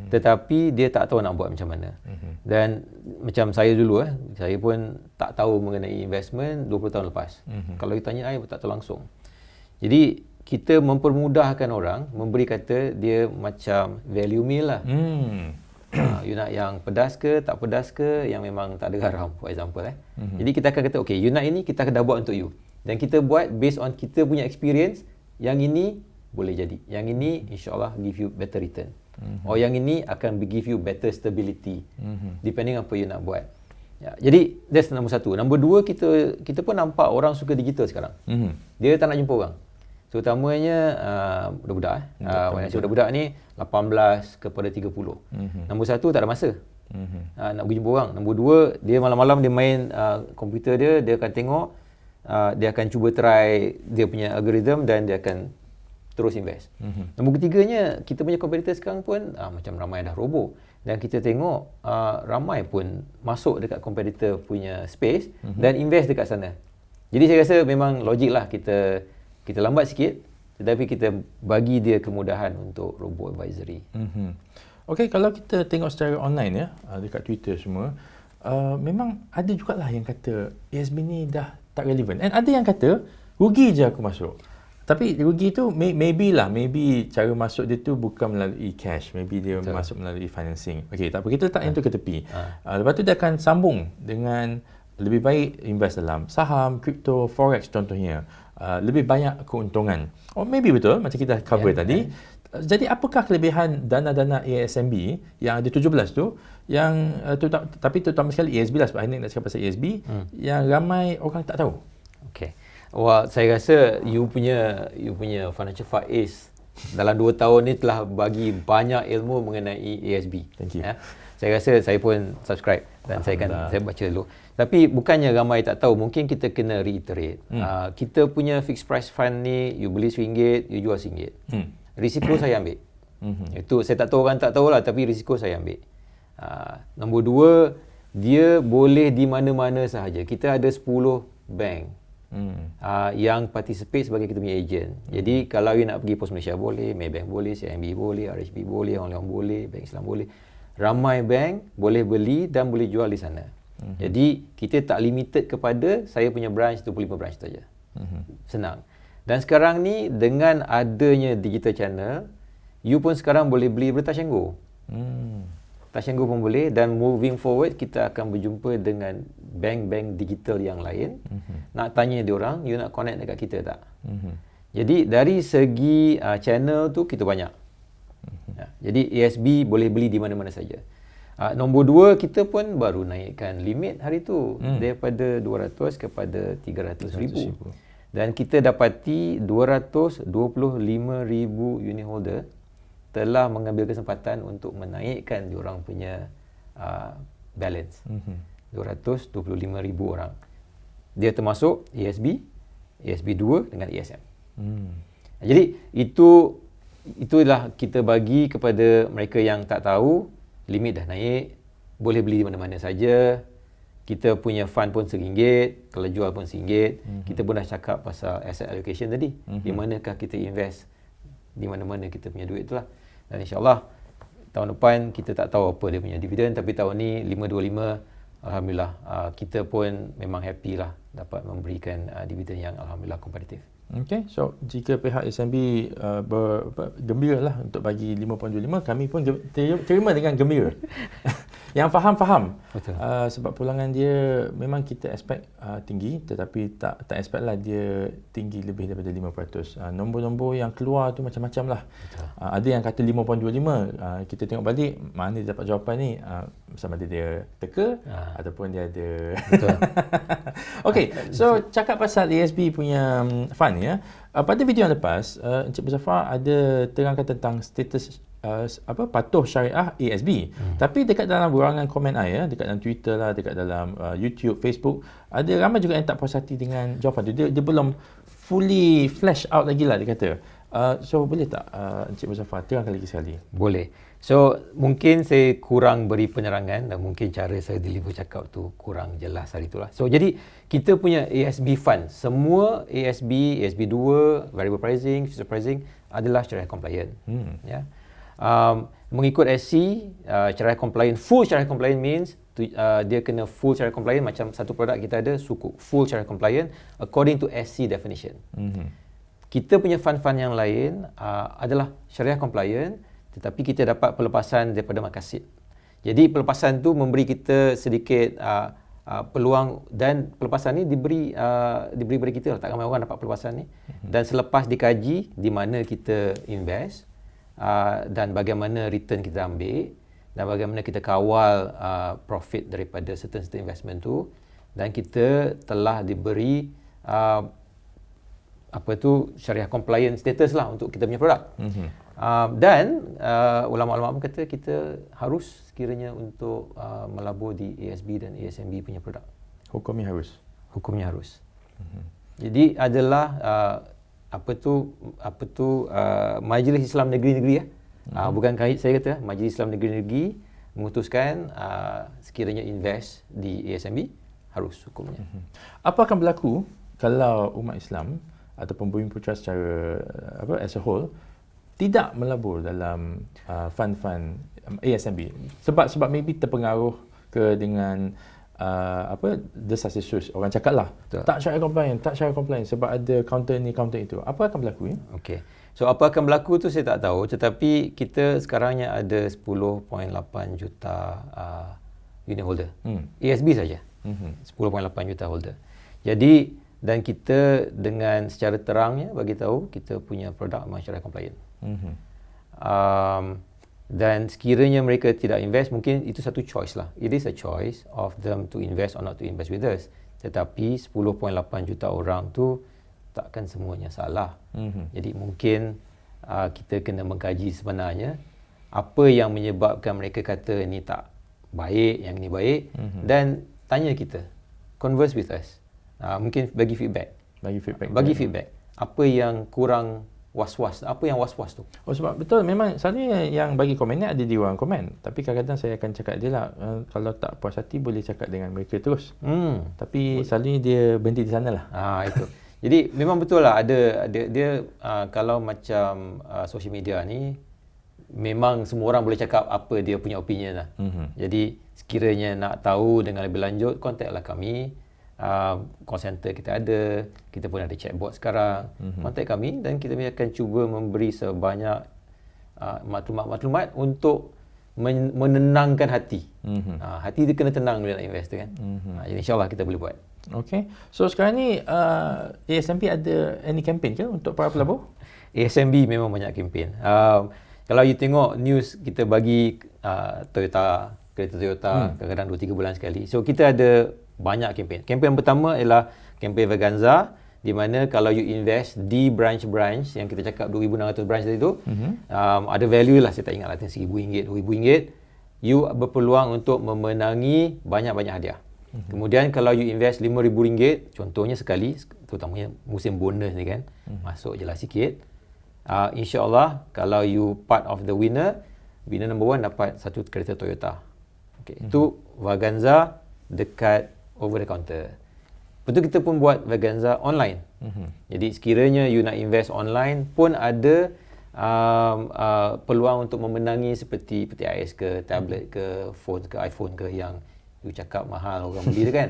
Tetapi dia tak tahu nak buat macam mana. Dan macam saya dulu, saya pun tak tahu mengenai investment 20 tahun lepas. Kalau you tanya saya, tak tahu langsung. Jadi, kita mempermudahkan orang, memberi kata dia macam value meal lah. You nak yang pedas ke, tak pedas ke, yang memang tak ada garam, for example. Jadi, kita akan kata, okay, you nak ini, kita akan dah buat untuk you. Dan kita buat based on kita punya experience, yang ini boleh jadi. Yang ini, insyaAllah, give you better return. Or yang ini akan give you better stability depending apa you nak buat. Jadi that's nombor satu. Nombor dua, kita pun nampak orang suka digital sekarang. Dia tak nak jumpa orang. Terutamanya budak-budak. Budak-budak ni 18 kepada 30. Nombor satu, tak ada masa. Nak pergi jumpa orang. Nombor dua, dia malam-malam dia main komputer dia akan tengok, dia akan cuba try dia punya algorithm dan dia akan terus invest. Nombor ketiganya, kita punya competitor sekarang pun macam ramai dah robo. Dan kita tengok ramai pun masuk dekat competitor punya space dan invest dekat sana. Jadi saya rasa memang logik lah kita lambat sikit, tetapi kita bagi dia kemudahan untuk robo advisory. Okey, kalau kita tengok secara online dekat Twitter semua, memang ada jugalah yang kata ASB ni dah tak relevan. And ada yang kata rugi je aku masuk. Tapi rugi tu maybe cara masuk dia tu bukan melalui cash, maybe dia masuk melalui financing. Okey, tak apa, kita letak yang tu ke tepi. Lepas tu dia akan sambung dengan lebih baik invest dalam saham, kripto, forex contohnya. Lebih banyak keuntungan. Maybe betul macam kita cover tadi. Jadi apakah kelebihan dana-dana ASMB yang ada 17 tu yang tapi terutama sekali ASB lah, sebab hari ni nak cakap pasal ASB yang ramai orang tak tahu. Okey. Wah, saya rasa you punya financial faiz dalam 2 tahun ni telah bagi banyak ilmu mengenai ASB. Thank you. Saya rasa saya pun subscribe dan saya baca dulu. Tapi bukannya ramai tak tahu, mungkin kita kena reiterate. Kita punya fixed price fund ni, you beli RM1, you jual RM1. Risiko saya ambil. Itu saya tak tahu orang tak tahu lah, tapi risiko saya ambil. Nombor dua, dia boleh di mana-mana sahaja. Kita ada 10 bank yang participate sebagai kita punya agent. Jadi kalau you nak pergi Pos Malaysia boleh, Maybank boleh, CIMB boleh, RHB boleh, Hong Leong boleh, Bank Islam boleh. Ramai bank boleh beli dan boleh jual di sana. Jadi kita tak limited kepada saya punya branch 25 branch saja. Senang. Dan sekarang ni dengan adanya digital channel, you pun sekarang boleh beli Touch 'n Go. Touch 'n Go pun boleh, dan moving forward kita akan berjumpa dengan bank-bank digital yang lain. Nak tanya dia orang, you nak connect dekat kita tak? Jadi dari segi channel tu kita banyak. Jadi ASB boleh beli di mana-mana saja. Nombor dua, kita pun baru naikkan limit hari tu daripada 200 kepada 300,000. Dan kita dapati 225,000 unit holder telah mengambil kesempatan untuk menaikkan diorang punya balance. 225,000 orang. Dia termasuk ASB, ASB 2 dengan ASM. Jadi itulah kita bagi kepada mereka yang tak tahu, limit dah naik, boleh beli di mana-mana saja. Kita punya fund pun RM1, kalau jual pun RM1. Kita pun dah cakap pasal asset allocation tadi. Di manakah kita invest, di mana-mana kita punya duit itulah. Dan insyaAllah tahun depan kita tak tahu apa dia punya dividen, tapi tahun ni 5.25, alhamdulillah kita pun memang happy lah dapat memberikan dividen yang alhamdulillah kompetitif. Okay, so jika pihak SMB gembira lah untuk bagi 5.25, kami pun terima dengan gembira. Yang faham. Betul. Sebab pulangan dia memang kita expect tinggi, tetapi tak expect lah dia tinggi lebih daripada 5%. Nombor-nombor yang keluar tu macam-macam lah. Ada yang kata 5.25, kita tengok balik mana dia dapat jawapan ni, sama ada dia teka ataupun dia ada. Betul. Okay, so cakap pasal ASB punya fund ya. Pada video yang lepas, Encik Muzaffar ada terangkan tentang status patuh syariah ASB. Tapi dekat dalam ruangan komen ya, dekat dalam Twitter lah, dekat dalam YouTube, Facebook, ada ramai juga yang tak puas hati dengan jawapan tu. Dia belum fully flash out lagi lah dia kata. So boleh tak Encik Muzaffar terangkan lagi sekali? Boleh. So mungkin saya kurang beri penerangan dan mungkin cara saya deliver cakap tu kurang jelas hari itulah. So jadi kita punya ASB fund, semua ASB, ASB2, variable pricing, future pricing adalah syariah compliant. Ya. Mengikut SC, syariah compliant, full syariah compliant means dia kena full syariah compliant. Macam satu produk kita ada sukuk full syariah compliant according to SC definition. Kita punya fund-fund yang lain adalah syariah compliant, tetapi kita dapat pelepasan daripada makasid. Jadi pelepasan tu memberi kita sedikit peluang, dan pelepasan ni diberi pada kita, tak ramai orang dapat pelepasan ni. Dan selepas dikaji di mana kita invest, dan bagaimana return kita ambil, dan bagaimana kita kawal profit daripada certain investment tu, dan kita telah diberi syariah compliant status lah untuk kita punya produk. Dan ulama-ulama pun kata kita harus sekiranya untuk melabur di ASB dan ASMB punya produk. Hukumnya harus. Jadi adalah Majlis Islam Negeri-Negeri ya. Bukan saya kata, Majlis Islam Negeri-Negeri memutuskan sekiranya invest di ASMB harus hukumnya. Apa akan berlaku kalau umat Islam ataupun Bumi Putra secara as a whole tidak melabur dalam fund-fund ASMB sebab maybe terpengaruh dengan desas-desus orang cakap lah, tak syariah compliant sebab ada counter ni counter itu. Apa akan berlaku ya? Okey. So apa akan berlaku tu saya tak tahu, tetapi kita sekarangnya ada 10.8 juta unit holder. ASB saja. 10.8 juta holder. Jadi dan kita dengan secara terangnya bagi tahu kita punya produk memang syariah compliant. Dan sekiranya mereka tidak invest, mungkin itu satu choice lah. It is a choice of them to invest or not to invest with us. Tetapi 10.8 juta orang tu takkan semuanya salah. Jadi mungkin kita kena mengkaji sebenarnya apa yang menyebabkan mereka kata ni tak baik, yang ni baik, dan tanya kita, converse with us. Mungkin bagi feedback. Bagi feedback. Apa yang kurang was-was? Apa yang was-was tu? Sebab betul, memang selalunya yang bagi komen ni ada di ruang komen. Tapi kadang-kadang saya akan cakap dia lah, kalau tak puas hati boleh cakap dengan mereka terus. Tapi selalunya dia berhenti di sana lah. Itu. Jadi memang betul lah ada dia kalau macam social media ni memang semua orang boleh cakap apa dia punya opinion lah. Jadi sekiranya nak tahu dengan lebih lanjut, kontaklah kami. Call center kita ada, kita pun ada chatbot sekarang. Kontak kami dan kita akan cuba memberi sebanyak maklumat-maklumat untuk menenangkan hati. Hati dia kena tenang bila nak invest kan. Jadi insyaAllah kita boleh buat. Okay. So sekarang ni ASMB ada any campaign ke untuk para pelabur? ASMB memang banyak campaign. Kalau you tengok news, kita bagi kereta Toyota kadang-kadang 2-3 bulan sekali. So kita ada banyak kempen. Kempen pertama ialah kempen Vaganza, di mana kalau you invest di branch-branch yang kita cakap 2,600 branch tadi tu, ada value lah, saya tak ingat lah, RM1,000, RM2,000, you berpeluang untuk memenangi banyak-banyak hadiah. Kemudian kalau you invest RM5,000, contohnya sekali, terutamanya musim bonus ni kan, masuk je lah sikit. InsyaAllah kalau you part of the winner, bina nombor 1 dapat satu kereta Toyota. Itu Vaganza dekat over the counter. Lepas tu kita pun buat Vaganza online. Jadi sekiranya you nak invest online pun ada peluang untuk memenangi seperti peti ais ke, tablet ke, phone ke, iPhone ke yang you cakap mahal orang beli tu kan.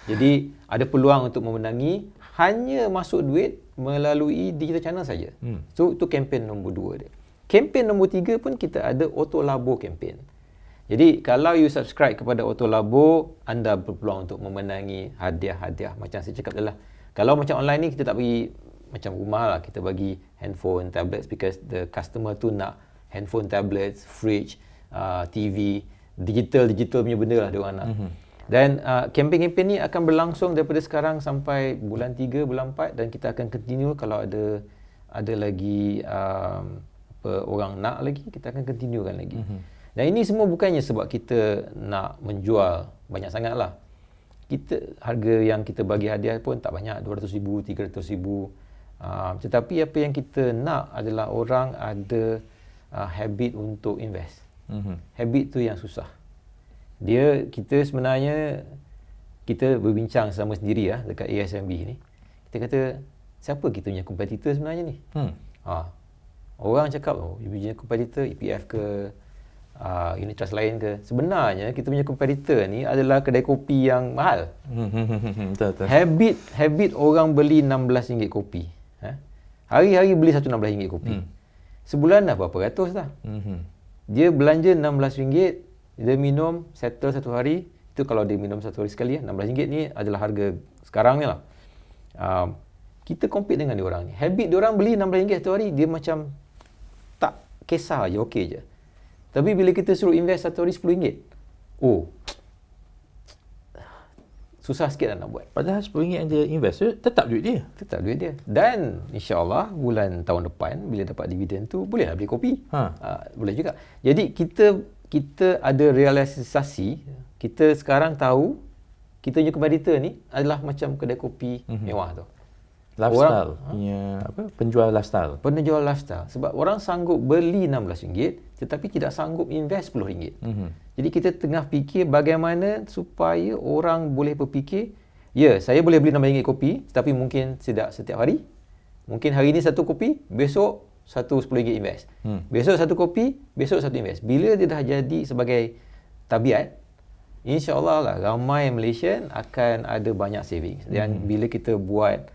Jadi ada peluang untuk memenangi, hanya masuk duit melalui digital channel saja. So itu kempen nombor 2 dia. Kempen nombor 3 pun kita ada Auto Labo kempen. Jadi kalau you subscribe kepada Auto Labo, anda berpeluang untuk memenangi hadiah-hadiah. Macam saya cakap adalah, kalau macam online ni kita tak bagi macam rumah lah, kita bagi handphone, tablets, because the customer tu nak handphone, tablets, fridge, TV, digital punya benda lah dia orang nak. Dan kempen-kempen ni akan berlangsung daripada sekarang sampai bulan 3, bulan 4, dan kita akan continue kalau ada lagi orang nak lagi, kita akan continuekan lagi. Dan ini semua bukannya sebab kita nak menjual banyak sangat lah. Harga yang kita bagi hadiah pun tak banyak, 200,000, 300,000. Tetapi apa yang kita nak adalah orang ada habit untuk invest. Habit tu yang susah. Kita sebenarnya, kita berbincang sama sendiri lah dekat ASMB ni. Kita kata, siapa kita punya kompetitor sebenarnya ni? Orang cakap, you punya kompetitor EPF ke, unit trust lain ke. Sebenarnya kita punya kompetitor ni adalah kedai kopi yang mahal. Betul. Habit orang beli RM16 kopi. Hari-hari beli satu RM16 kopi. Sebulan dah berapa ratus dah. Dia belanja RM16, dia minum settle satu hari. Itu kalau dia minum satu hari sekali. RM16 ni adalah harga sekarang ni lah. Kita compete dengan diorang ni. Habit diorang beli RM16 satu hari, dia macam tak kisah je, okey je. Tapi bila kita suruh invest satu hari RM10, susah sikit lah nak buat. Padahal RM10 yang dia invest tu tetap duit dia. Dan insyaAllah bulan tahun depan bila dapat dividen tu, bolehlah beli kopi. Boleh juga. Jadi kita ada realisasi, kita sekarang tahu kita punya kompetitor ni adalah macam kedai kopi mewah tu. Lifestyle, penjual lifestyle. Penjual lifestyle. Sebab orang sanggup beli RM16 tetapi tidak sanggup invest RM10. Jadi kita tengah fikir bagaimana supaya orang boleh berfikir, saya boleh beli RM16 kopi, tetapi mungkin tidak setiap hari. Mungkin hari ini satu kopi, besok satu RM10 invest. Besok satu kopi, besok satu invest. Bila dia dah jadi sebagai tabiat, insya-Allah lah ramai Malaysian akan ada banyak savings. Dan bila kita buat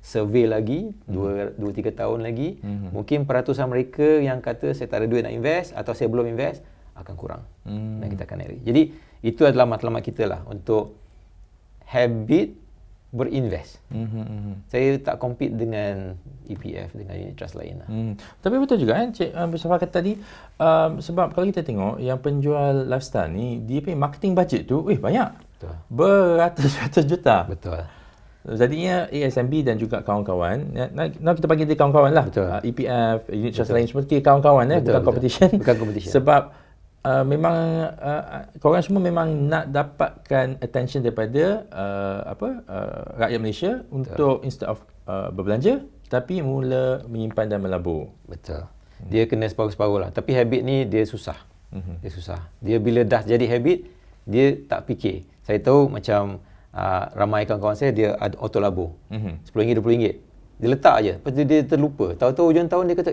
survey lagi 2-3 tahun lagi, mungkin peratusan mereka yang kata saya tak ada duit nak invest atau saya belum invest akan kurang, dan kita akan naik lagi. Jadi itu adalah matlamat kita lah, untuk habit berinvest. Saya tak compete dengan EPF, dengan unit trust lain lah. Tapi betul juga kan Cik Mustafa kata tadi, sebab kalau kita tengok yang penjual lifestyle ni, dia punya marketing budget tu banyak. Betul. Beratus-ratus juta. Betul. Jadinya ASMB dan juga kawan-kawan, nak kita panggil dia kawan-kawan lah. EPF, unit trust lain, seperti kawan-kawan, bukan competition. Bukan competition. Sebab memang korang semua memang nak dapatkan attention daripada rakyat Malaysia untuk instead of berbelanja, tapi mula menyimpan dan melabur. Betul. Dia kena separuh-separuh lah. Tapi habit ni dia susah. Dia susah. Dia bila dah jadi habit, dia tak fikir. Saya tahu macam ramai kawan-kawan saya, dia ada Auto Labo. RM10, RM20. Dia letak je. Lepas tu dia terlupa. Tahu-tahu hujung tahun dia kata,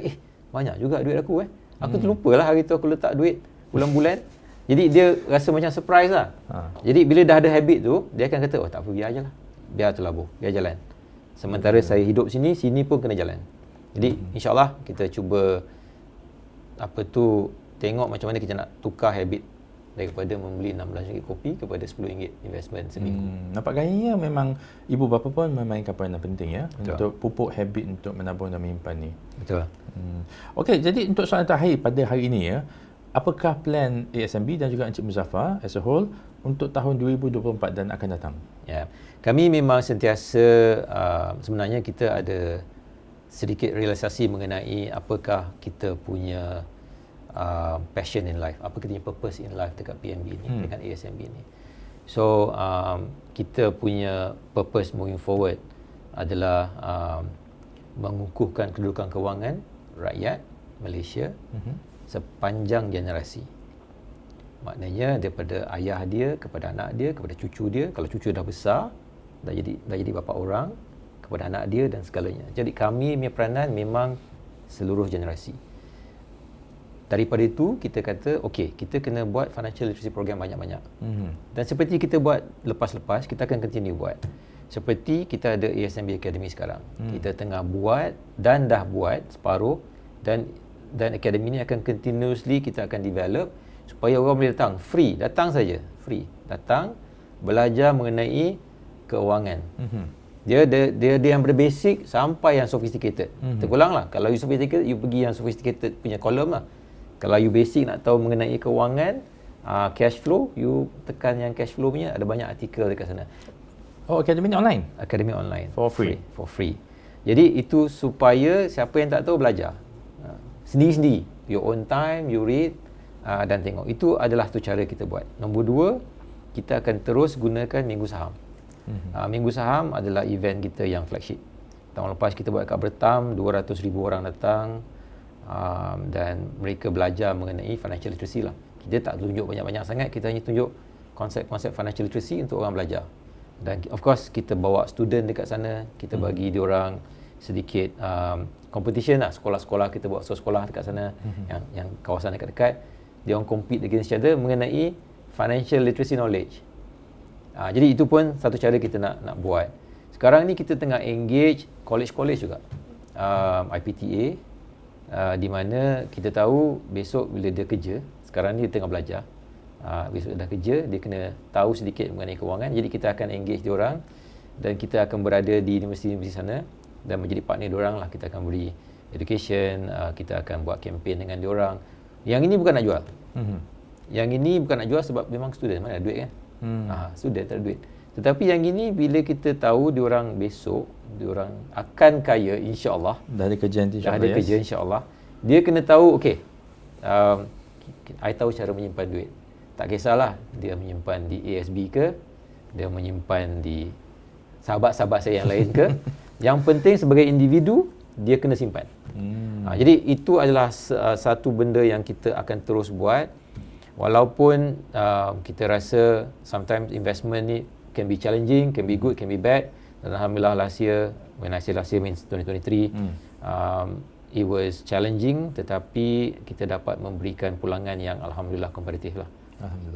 banyak juga duit aku. Aku terlupa lah hari tu aku letak duit bulan-bulan. Jadi dia rasa macam surprise lah. Jadi bila dah ada habit tu, dia akan kata, tak apa, biar je lah. Biar terlabur, biar jalan. Sementara saya hidup sini pun kena jalan. Jadi insyaAllah kita cuba tengok macam mana kita nak tukar habit daripada membeli RM16 kopi kepada RM10 investment seminggu. Nampak gayanya memang ibu bapa pun memainkan peranan penting Betul. untuk pupuk habit untuk menabung dan menyimpan ni. Betul. Okey, jadi untuk soalan terakhir pada hari ini apakah plan ASMB dan juga Encik Muzaffar as a whole untuk tahun 2024 dan akan datang? Kami memang sentiasa sebenarnya kita ada sedikit realisasi mengenai apakah kita punya passion in life, apa kita punya purpose in life dekat PNB ni, dengan ASMB ni. So kita punya purpose moving forward adalah mengukuhkan kedudukan kewangan rakyat Malaysia sepanjang generasi. Maknanya daripada ayah dia kepada anak dia, kepada cucu dia, kalau cucu dah besar, dah jadi bapa orang, kepada anak dia dan segalanya. Jadi kami punya peranan memang seluruh generasi. Daripada itu kita kata okey, kita kena buat financial literacy program banyak-banyak. Dan seperti kita buat lepas-lepas, kita akan continue buat. Seperti kita ada ASMB Academy sekarang. Kita tengah buat dan dah buat separuh, dan akademi ni akan continuously kita akan develop supaya orang boleh datang free, datang saja free, datang belajar mengenai keuangan. Dia yang berbasic sampai yang sophisticated. Tergolanglah, kalau you sophisticated, you pergi yang sophisticated punya kolom lah. Kalau you basic nak tahu mengenai keuangan, cash flow, you tekan yang cash flow punya, ada banyak artikel dekat sana. Oh, akademi ni online? Akademi online. For free? For free. Jadi itu supaya siapa yang tak tahu belajar. Sendiri-sendiri. Your own time, you read dan tengok. Itu adalah satu cara kita buat. Nombor 2, kita akan terus gunakan Minggu Saham. Minggu Saham adalah event kita yang flagship. Tahun lepas kita buat kat Bertam, 200,000 orang datang. Dan mereka belajar mengenai financial literacy lah. Kita tak tunjuk banyak-banyak sangat, kita hanya tunjuk konsep-konsep financial literacy untuk orang belajar. Dan of course kita bawa student dekat sana, kita bagi diorang sedikit competition lah, sekolah-sekolah kita buat sekolah dekat sana, yang kawasan dekat-dekat, diorang compete against each other mengenai financial literacy knowledge. Jadi itu pun satu cara kita nak buat. Sekarang ni kita tengah engage college-college juga, IPTA, di mana kita tahu besok bila dia kerja, sekarang ni dia tengah belajar, besok dah kerja, dia kena tahu sedikit mengenai kewangan. Jadi kita akan engage diorang dan kita akan berada di universiti-universiti sana dan menjadi partner diorang lah. Kita akan beri education, kita akan buat kempen dengan diorang. Yang ini bukan nak jual. Yang ini bukan nak jual sebab memang student, mana ada duit kan? Student tak ada duit. Tetapi yang ini bila kita tahu diorang besok, diorang akan kaya insya-Allah. Dah ada kerja nanti insya-Allah. Dah ada kerja insya-Allah. Dia kena tahu okey. I tahu cara menyimpan duit. Tak kisahlah dia menyimpan di ASB ke, dia menyimpan di sahabat-sahabat saya yang lain ke. Yang penting sebagai individu dia kena simpan. Jadi itu adalah satu benda yang kita akan terus buat. Walaupun kita rasa sometimes investment ni can be challenging, can be good, can be bad. Dan alhamdulillah last year, when I say last year means 2023, it was challenging, tetapi kita dapat memberikan pulangan yang alhamdulillah kompetitif lah.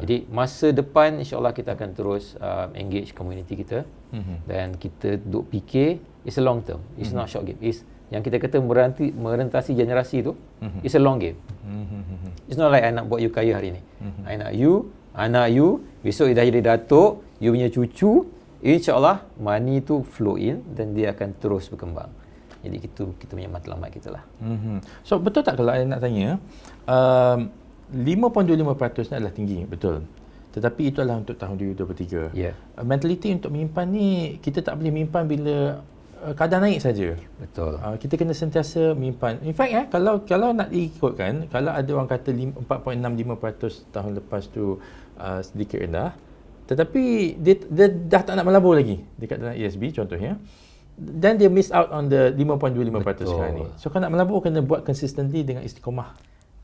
Jadi masa depan insyaAllah kita akan terus engage community kita, dan kita duk fikir it's a long term, it's not short game. It's yang kita kata merentasi generasi tu, it's a long game. It's not like I nak buat you kaya hari ni. I nak you, anak you, besok dah jadi datuk, you punya cucu, insyaAllah money tu flow in dan dia akan terus berkembang. Jadi itu kita punya matlamat kita lah. So betul tak kalau saya nak tanya, 5.25% ni adalah tinggi, betul. Tetapi itu adalah untuk tahun 2023. Yeah. Mentaliti untuk menyimpan ni, kita tak boleh menyimpan bila kadar naik saja. Betul. Kita kena sentiasa menyimpan. In fact kalau nak diikutkan, kalau ada orang kata 4.65% tahun lepas tu sedikit rendah, tetapi dia dah tak nak melabur lagi dekat dalam ESB contohnya, dan dia miss out on the 5.25% sekarang ni. So kalau nak melabur kena buat consistently dengan istiqamah.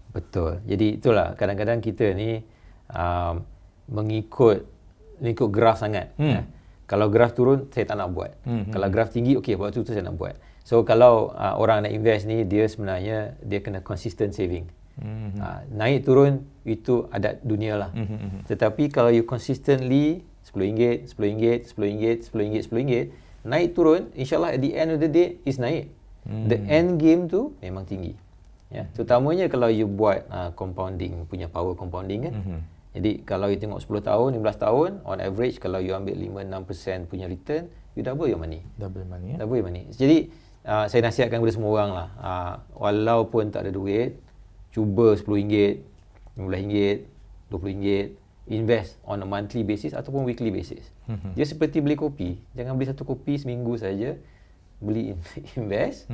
Betul. Jadi itulah kadang-kadang kita ni mengikut graf sangat. Kalau graf turun, saya tak nak buat. Kalau graf tinggi, okey, waktu tu saya nak buat. So kalau orang nak invest ni, dia sebenarnya dia kena consistent saving. Naik turun itu adat dunia lah. Tetapi kalau you consistently RM10, RM10, RM10, RM10, RM10, naik turun, insyaAllah at the end of the day is naik. The end game tu memang tinggi. Ya, terutamanya kalau you buat compounding, punya power compounding kan. Jadi kalau you tengok 10 tahun, 15 tahun, on average kalau you ambil 5-6% punya return, you double your money. Double money. Double your money. Jadi saya nasihatkan kepada semua orang lah, walaupun tak ada duit, cuba RM10, RM15, RM20, invest on a monthly basis ataupun weekly basis. Dia seperti beli kopi. Jangan beli satu kopi seminggu saja. Beli invest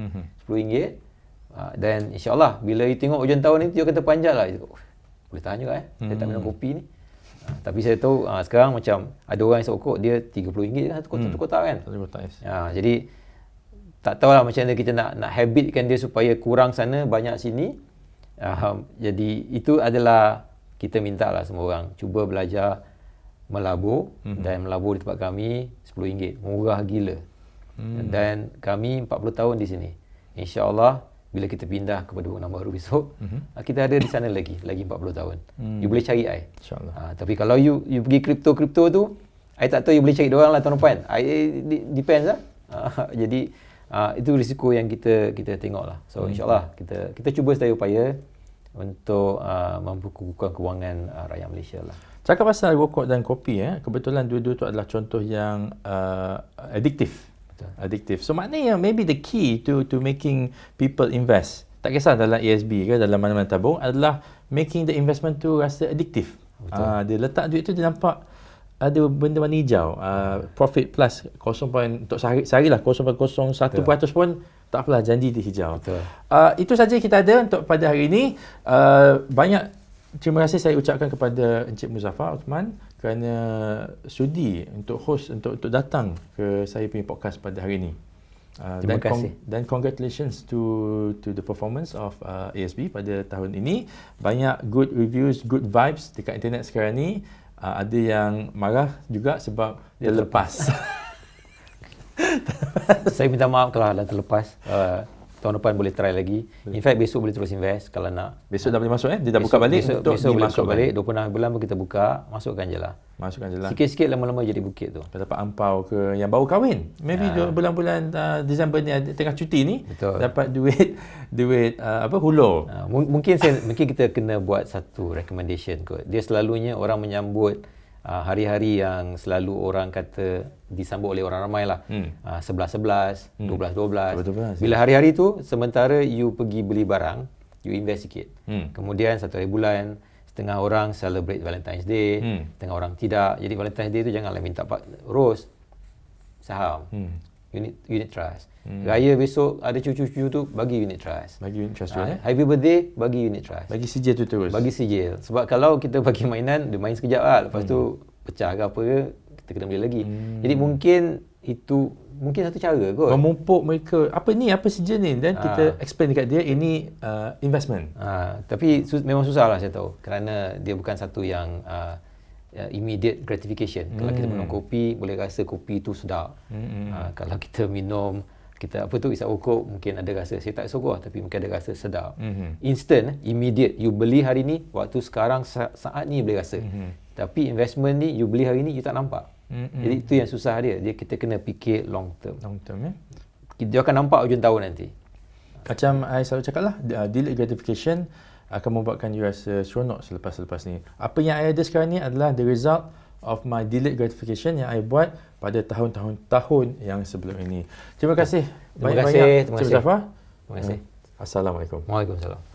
RM10, dan insyaAllah bila you tengok hujung tahun ni, you akan terpanjat lah. Boleh tahan juga saya tak minum kopi ni. Tapi saya tahu sekarang macam ada orang yang rokok, dia RM30 kan satu kotak kan. Jadi tak tahulah macam mana kita nak habitkan dia supaya kurang sana banyak sini. Jadi itu adalah kita minta lah semua orang cuba belajar melabur dan melabur di tempat kami RM10. Murah gila. Dan kami 40 tahun di sini. InsyaAllah bila kita pindah kepada bank baru besok, kita ada di sana lagi 40 tahun. You boleh cari I. InsyaAllah. Tapi kalau you pergi kripto tu, I tak tahu you boleh cari diorang lah tahun depan. Depends lah. Jadi itu risiko yang kita tengok lah. So insyaAllah kita cuba sedaya upaya untuk memperkukuhkan kewangan rakyat Malaysia lah. Cakap pasal rokok dan kopi, kebetulan dua-dua tu adalah contoh yang addiktif. Addictive. So maknanya maybe the key to making people invest, tak kisah dalam ASB ke dalam mana-mana tabung, adalah making the investment tu rasa addictive. Dia letak duit tu, dia nampak ada benda warna hijau, profit plus untuk sehari lah 0.01% pun tak apalah, janji dia hijau. Itu saja kita ada untuk pada hari ini. Banyak terima kasih saya ucapkan kepada Encik Muzaffar Uthman kerana sudi untuk host untuk datang ke saya punya podcast pada hari ini. Terima kasih. Dan congratulations to the performance of ASB pada tahun ini. Banyak good reviews, good vibes dekat internet sekarang ni. Ada yang marah juga sebab dia terlepas. Saya minta maaf kalau dah terlepas. Tahun depan boleh try lagi. In fact besok boleh terus invest kalau nak. Besok dah boleh masuk Dia dah buka balik untuk besok boleh buka balik. 26 bulan pun kita buka, masukkan je lah. Sikit-sikit lama-lama jadi bukit tu. Dapat ampau ke yang baru kahwin. Maybe bulan-bulan Disember ni tengah cuti ni. Betul. Dapat duit hulur. Mungkin kita kena buat satu recommendation kot. Dia selalunya orang menyambut hari-hari yang selalu orang kata disambut oleh orang ramai lah. 11-11, 12-12. Bila hari-hari tu, sementara you pergi beli barang, you invest sikit. Kemudian 1 hari bulan, setengah orang celebrate Valentine's Day, setengah orang tidak. Jadi Valentine's Day tu janganlah minta rose, saham, unit trust. Raya besok ada cucu-cucu tu, bagi unit trust. Happy birthday, bagi unit trust. Bagi sijil tu terus. Bagi sijil. Sebab kalau kita bagi mainan, dia main sekejap lah. Lepas tu pecah ke apa ke, kita kena beli lagi. Jadi mungkin satu cara kot. Memumpuk mereka. Apa sijil ni? Dan kita explain dekat dia, ini investment. Tapi memang susah lah saya tahu. Kerana dia bukan satu yang immediate gratification. Kalau kita minum kopi, boleh rasa kopi tu sedap. Kalau kita minum isap rokok, mungkin ada rasa, saya tak isap rokok tapi mungkin ada rasa sedap. Instant, immediate, you beli hari ni, waktu sekarang saat ni boleh rasa. Tapi investment ni, you beli hari ni, you tak nampak. Jadi itu yang susah dia. Kita kena fikir long term. Dia akan nampak hujung tahun nanti. Macam saya selalu cakap lah, delayed gratification akan membuatkan you rasa seronok selepas ni. Apa yang saya ada sekarang ni adalah the result of my delayed gratification yang saya buat pada tahun-tahun yang sebelum ini. Terima kasih. Terima kasih. Terima kasih. Assalamualaikum. Waalaikumsalam.